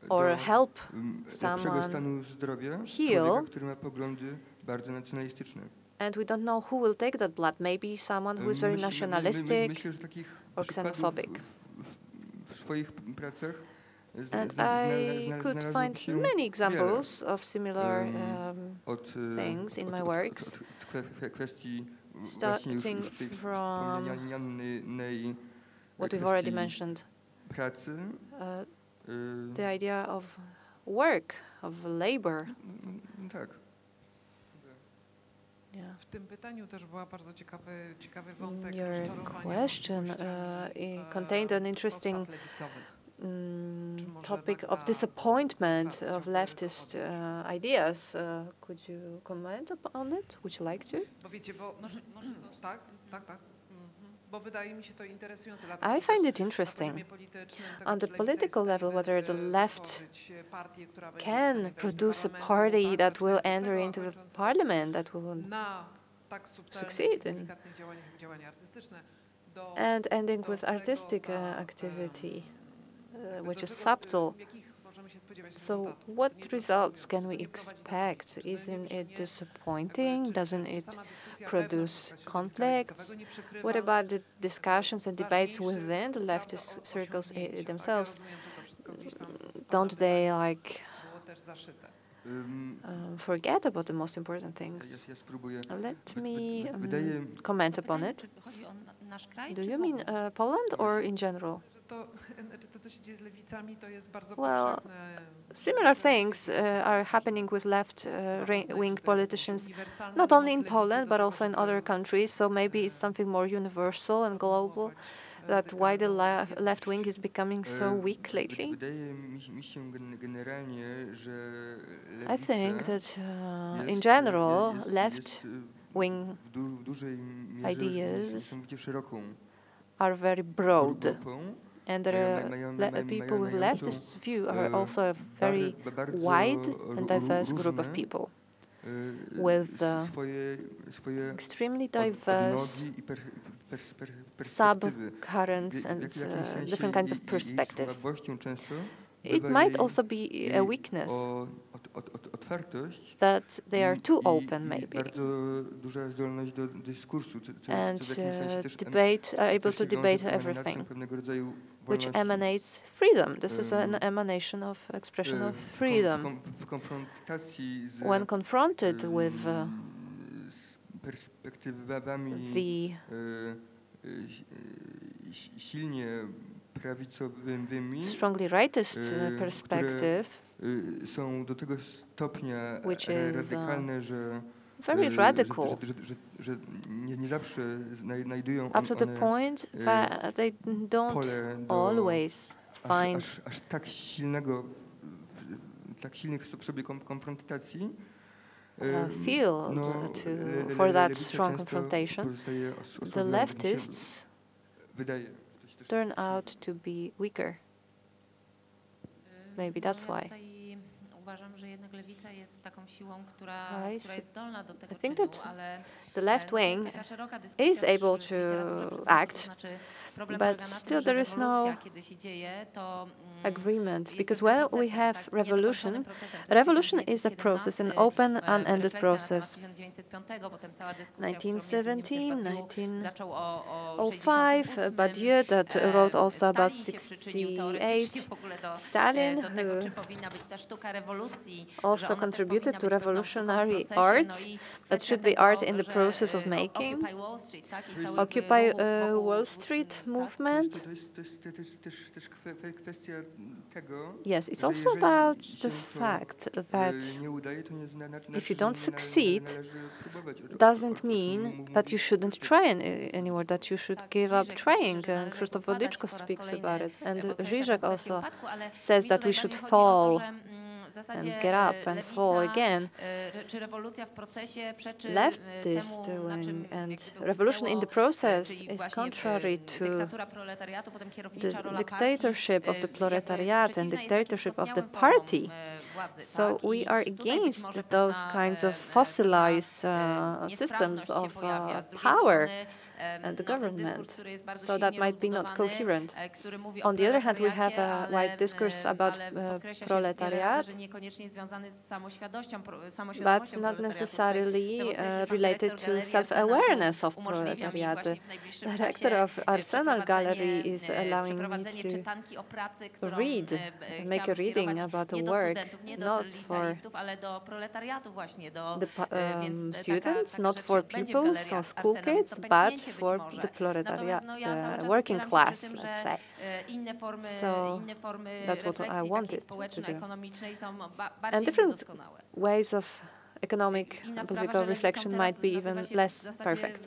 or help someone heal, and we don't know who will take that blood. Maybe someone who is very nationalistic or xenophobic. And I could find many examples of similar things in my works, starting from what we've already mentioned, the idea of work, of labor. W tym pytaniu też była bardzo ciekawy wątek Your question contained an interesting topic of disappointment of leftist ideas. Could you comment on it? Would you like to? I find it interesting on the political level whether the left can produce a party that will enter into the parliament, that will succeed in, and ending with artistic activity, which is subtle. So what results can we expect? Isn't it disappointing? Doesn't it produce conflicts? What about the discussions and debates within the leftist circles themselves? Don't they forget about the most important things? Let me comment upon it. Do you mean Poland or in general? Well, similar things are happening with left-wing politicians, not only in Poland, but also in other countries. So maybe it's something more universal and global, that why the left wing is becoming so weak lately. I think that in general, left-wing ideas are very broad. And people with leftist view are also a very wide and diverse group of people with extremely diverse sub-currents and different kinds of perspectives. It might also be a weakness that they are too open, maybe, and are able to debate everything, which emanates freedom. This is an emanation of expression of freedom. When confronted with the strongly rightist perspective, which is very radical, up to the point that they don't always find field for that strong confrontation. The leftists turn out to be weaker. Maybe that's why. I think that the left wing is able to act, but still there is no agreement, because when we have revolution, revolution is a process, an open, unended process. 1917, 1905, Badiou that wrote also about 68, Stalin, who also contributed to revolutionary art, that should be art in the process of making. Occupy Wall Street movement. Yes, it's also about the fact that if you don't succeed, doesn't mean that you shouldn't try anymore, that you should give up trying. Krzysztof Wodyczko speaks about it. And Zizek also says that we should fall and get up and fall again. Leftist wing and revolution in the process is contrary to the dictatorship of the proletariat and dictatorship of the party. So we are against those kinds of fossilized systems of power and the government, so that might be not coherent. On the other hand, we have a wide discourse about proletariat, but not necessarily related to self-awareness of proletariat. The director of Arsenal Gallery is allowing me to make a reading about a work, not for the students, not for pupils or school kids, but for the proletariat, the working class, let's say. So that's what I wanted to do. And different ways of economic and political reflection might be even less perfect.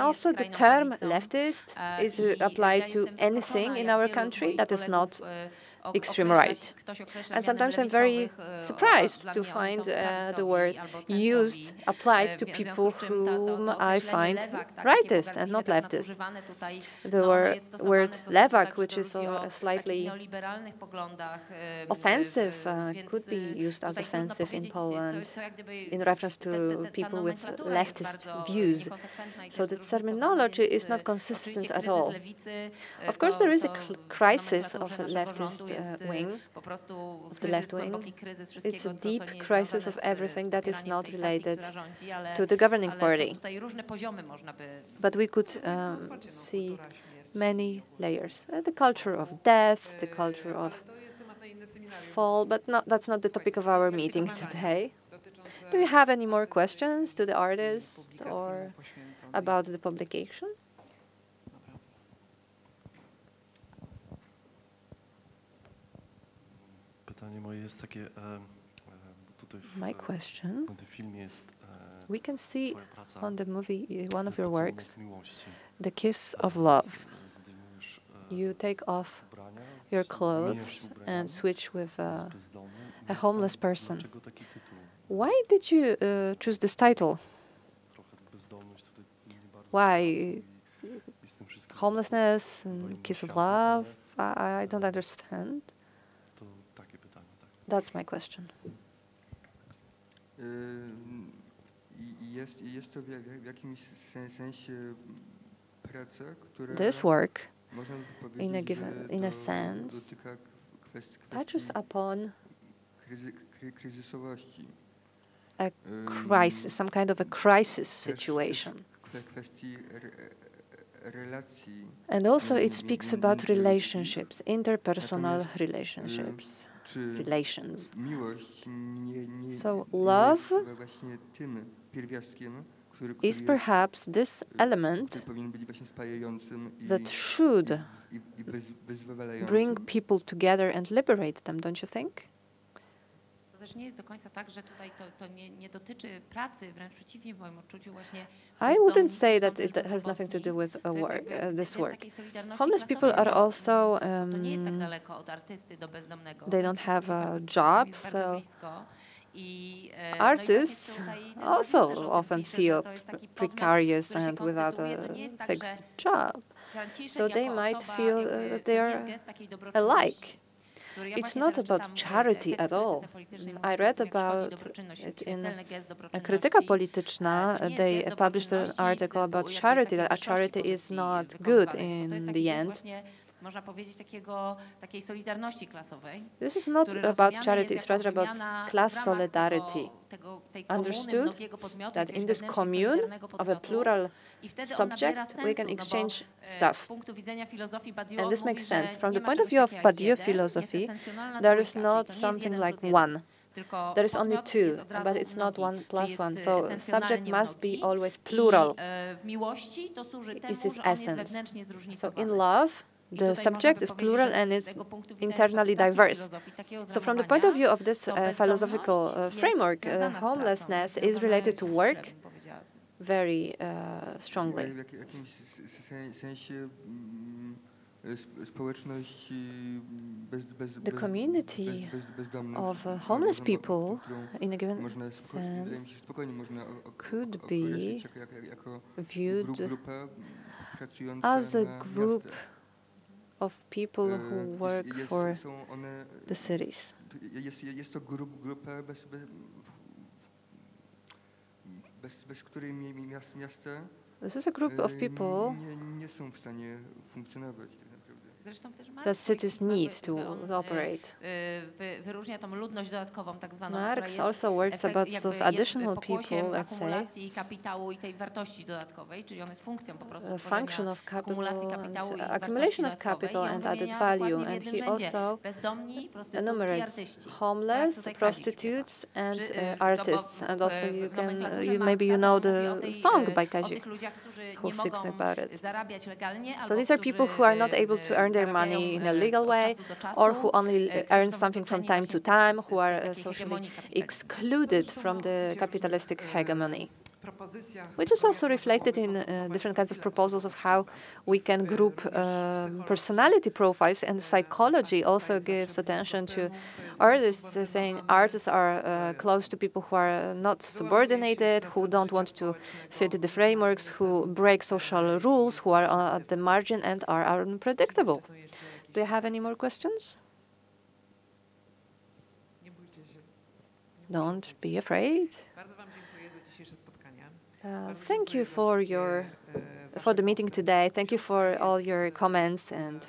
Also, the term leftist is applied to anything in our country that is not extreme right. And sometimes I'm very surprised to find the word used, applied to people whom I find rightist and not leftist. The word lewak, which is slightly offensive, could be used as offensive in Poland in reference to people with leftist views. So the terminology is not consistent at all. Of course, there is a crisis of a leftist wing, of the left wing. It's a deep crisis of everything that is not related to the governing party. But we could see many layers. The culture of death, the culture of fall, but that's not the topic of our meeting today. Do you have any more questions to the artist or about the publication? My question, we can see on the movie, one of your works, The Kiss of Love. You take off your clothes and switch with a homeless person. Why did you choose this title? Why? Homelessness and Kiss of Love? I don't understand. That's my question. This work, in a sense, touches upon a crisis, some kind of a crisis situation. And also it speaks about relationships, interpersonal relationships. Relations. So love is perhaps this element that should bring people together and liberate them, don't you think? I wouldn't say that it has nothing to do with this work. Homeless people are also, they don't have a job, so artists also often feel precarious and without a fixed job. So they might feel that they are alike. It's not about charity at all. I read about it in a Krytyka Polityczna. They published an article about charity, that a charity is not good in the end. This is not about charity, it's rather about class solidarity. Understood that in this commune of a plural subject, we can exchange stuff. And this makes sense. From the point of view of Badiou philosophy, there is not something like one. There is only two, but it's not 1 + 1. So subject must be always plural. It's its essence. So in love, the subject is plural and it's internally diverse. So from the point of view of this philosophical framework, homelessness is related to work very strongly. The community of homeless people, in a given sense, could be viewed as a group of people who work for the cities. This is a group of people that cities need to operate. Marx also works about those additional people, let's say, the function of capital and accumulation of capital and added value. And he also enumerates homeless, prostitutes, and artists. And also maybe you know the song by Kazik, who sings about it. So these are people who are not able to earn their money in a legal way, or who only earn something from time to time, who are socially excluded from the capitalistic hegemony, which is also reflected in different kinds of proposals of how we can group personality profiles, and psychology also gives attention to artists, saying artists are close to people who are not subordinated, who don't want to fit the frameworks, who break social rules, who are at the margin and are unpredictable. Do you have any more questions? Don't be afraid. Thank you for the meeting today. Thank you for all your comments and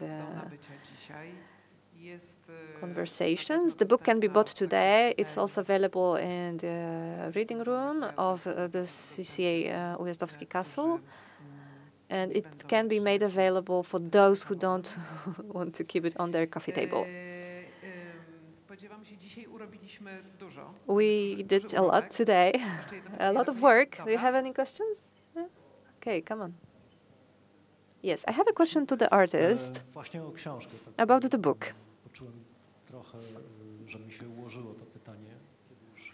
conversations. The book can be bought today. It's also available in the reading room of the CCA Ujazdowski Castle. And it can be made available for those who don't want to keep it on their coffee table. We did a lot today, a lot of work. Do you have any questions? Yeah? Okay, come on. Yes, I have a question to the artist about the book.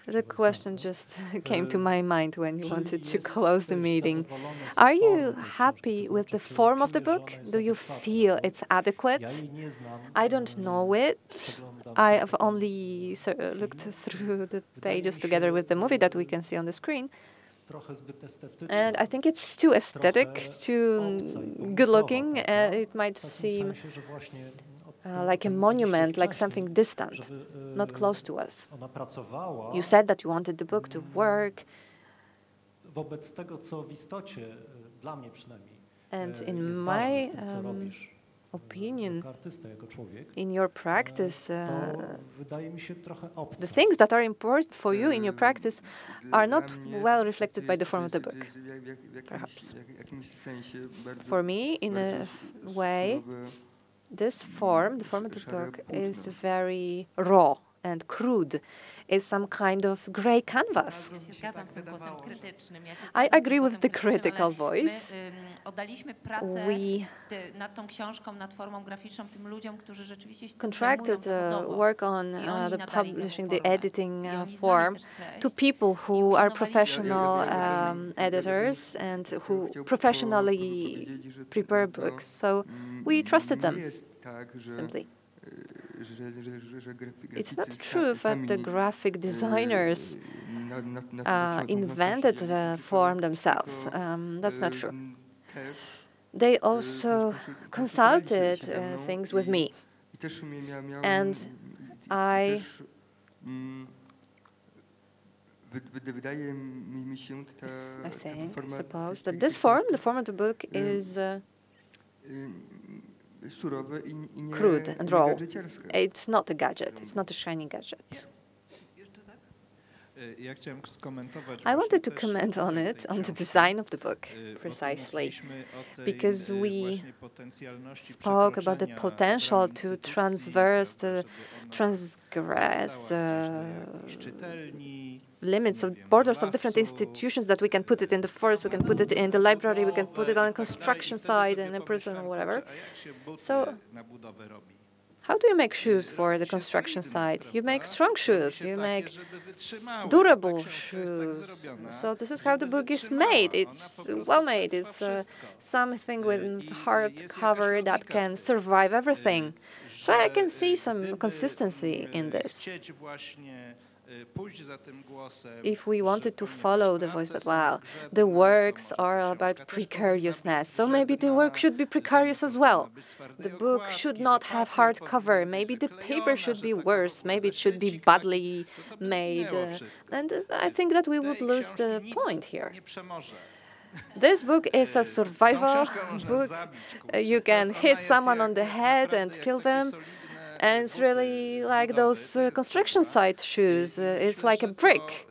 The question just came to my mind when you wanted to close the meeting. Are you happy with the form of the book? Do you feel it's adequate? I don't know it. I have only looked through the pages together with the movie that we can see on the screen. And I think it's too aesthetic, too good-looking. It might seem like a monument, like something distant, not close to us. You said that you wanted the book to work. And in my opinion, in your practice, the things that are important for you in your practice are not well reflected by the form of the book, perhaps. For me, in a way, this form, the form of the book, is very raw and crude. It's some kind of gray canvas. I agree with the critical voice. We contracted work on the publishing, the editing form to people who are professional editors and who professionally prepare books. So we trusted them, simply. It's not true that the graphic designers invented the form themselves. That's not true. They also consulted things with me. And I suppose that this form, the form of the book, is crude and raw. It's not a gadget. It's not a shiny gadget. I wanted to comment on it, on the design of the book, precisely, because we spoke about the potential to transgress limits of borders of different institutions, that we can put it in the forest, we can put it in the library, we can put it on a construction site, in a prison, or whatever. So, how do you make shoes for the construction site? You make strong shoes, you make durable shoes. So this is how the book is made. It's well made. It's something with hard cover that can survive everything. So I can see some consistency in this. If we wanted to follow the voice that, wow, the works are about precariousness, so maybe the work should be precarious as well. The book should not have hard cover. Maybe the paper should be worse. Maybe it should be badly made. And I think that we would lose the point here. This book is a survival book. You can hit someone on the head and kill them. And it's really like those construction site shoes. It's like a brick.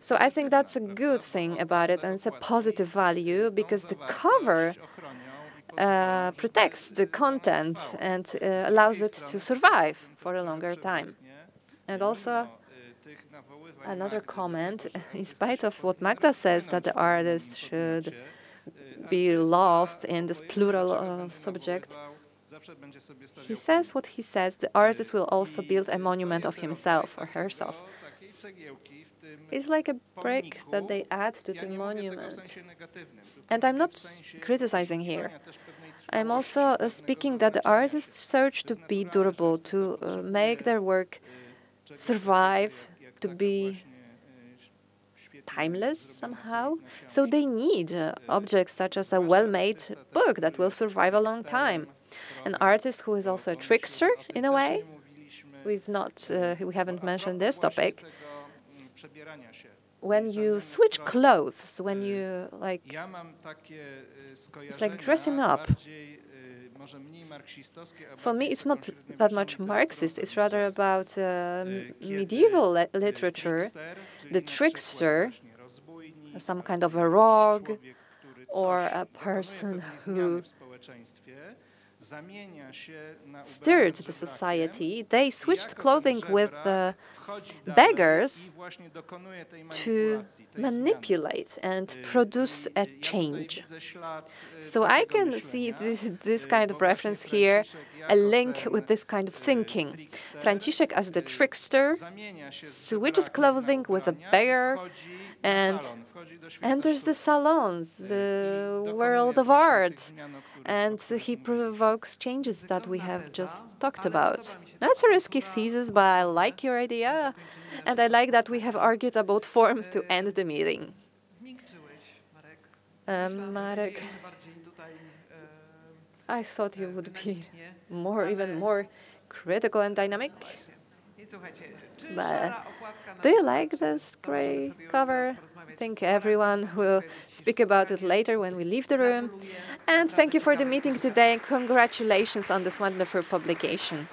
So I think that's a good thing about it, and it's a positive value, because the cover protects the content and allows it to survive for a longer time. And also, another comment, in spite of what Magda says, that the artist should be lost in this plural subject, he says what he says, the artist will also build a monument of himself or herself. It's like a brick that they add to the monument. And I'm not criticizing here. I'm also speaking that the artists search to be durable, to make their work survive, to be timeless somehow. So they need objects such as a well-made book that will survive a long time. An artist who is also a trickster in a way. We haven't mentioned this topic. When you switch clothes, when you it's like dressing up. For me, it's not that much Marxist. It's rather about medieval literature. The trickster, some kind of a rogue, or a person who stirred the society. They switched clothing with beggars to manipulate and produce a change. So I can see this kind of reference here, a link with this kind of thinking. Franciszek as the trickster switches clothing with a beggar and enters the salons, the world of art, and he provokes changes that we have just talked about. That's a risky thesis, but I like your idea, and I like that we have argued about form to end the meeting. Marek, I thought you would be even more critical and dynamic. But do you like this gray cover? I think everyone will speak about it later when we leave the room. And thank you for the meeting today, and congratulations on this wonderful publication.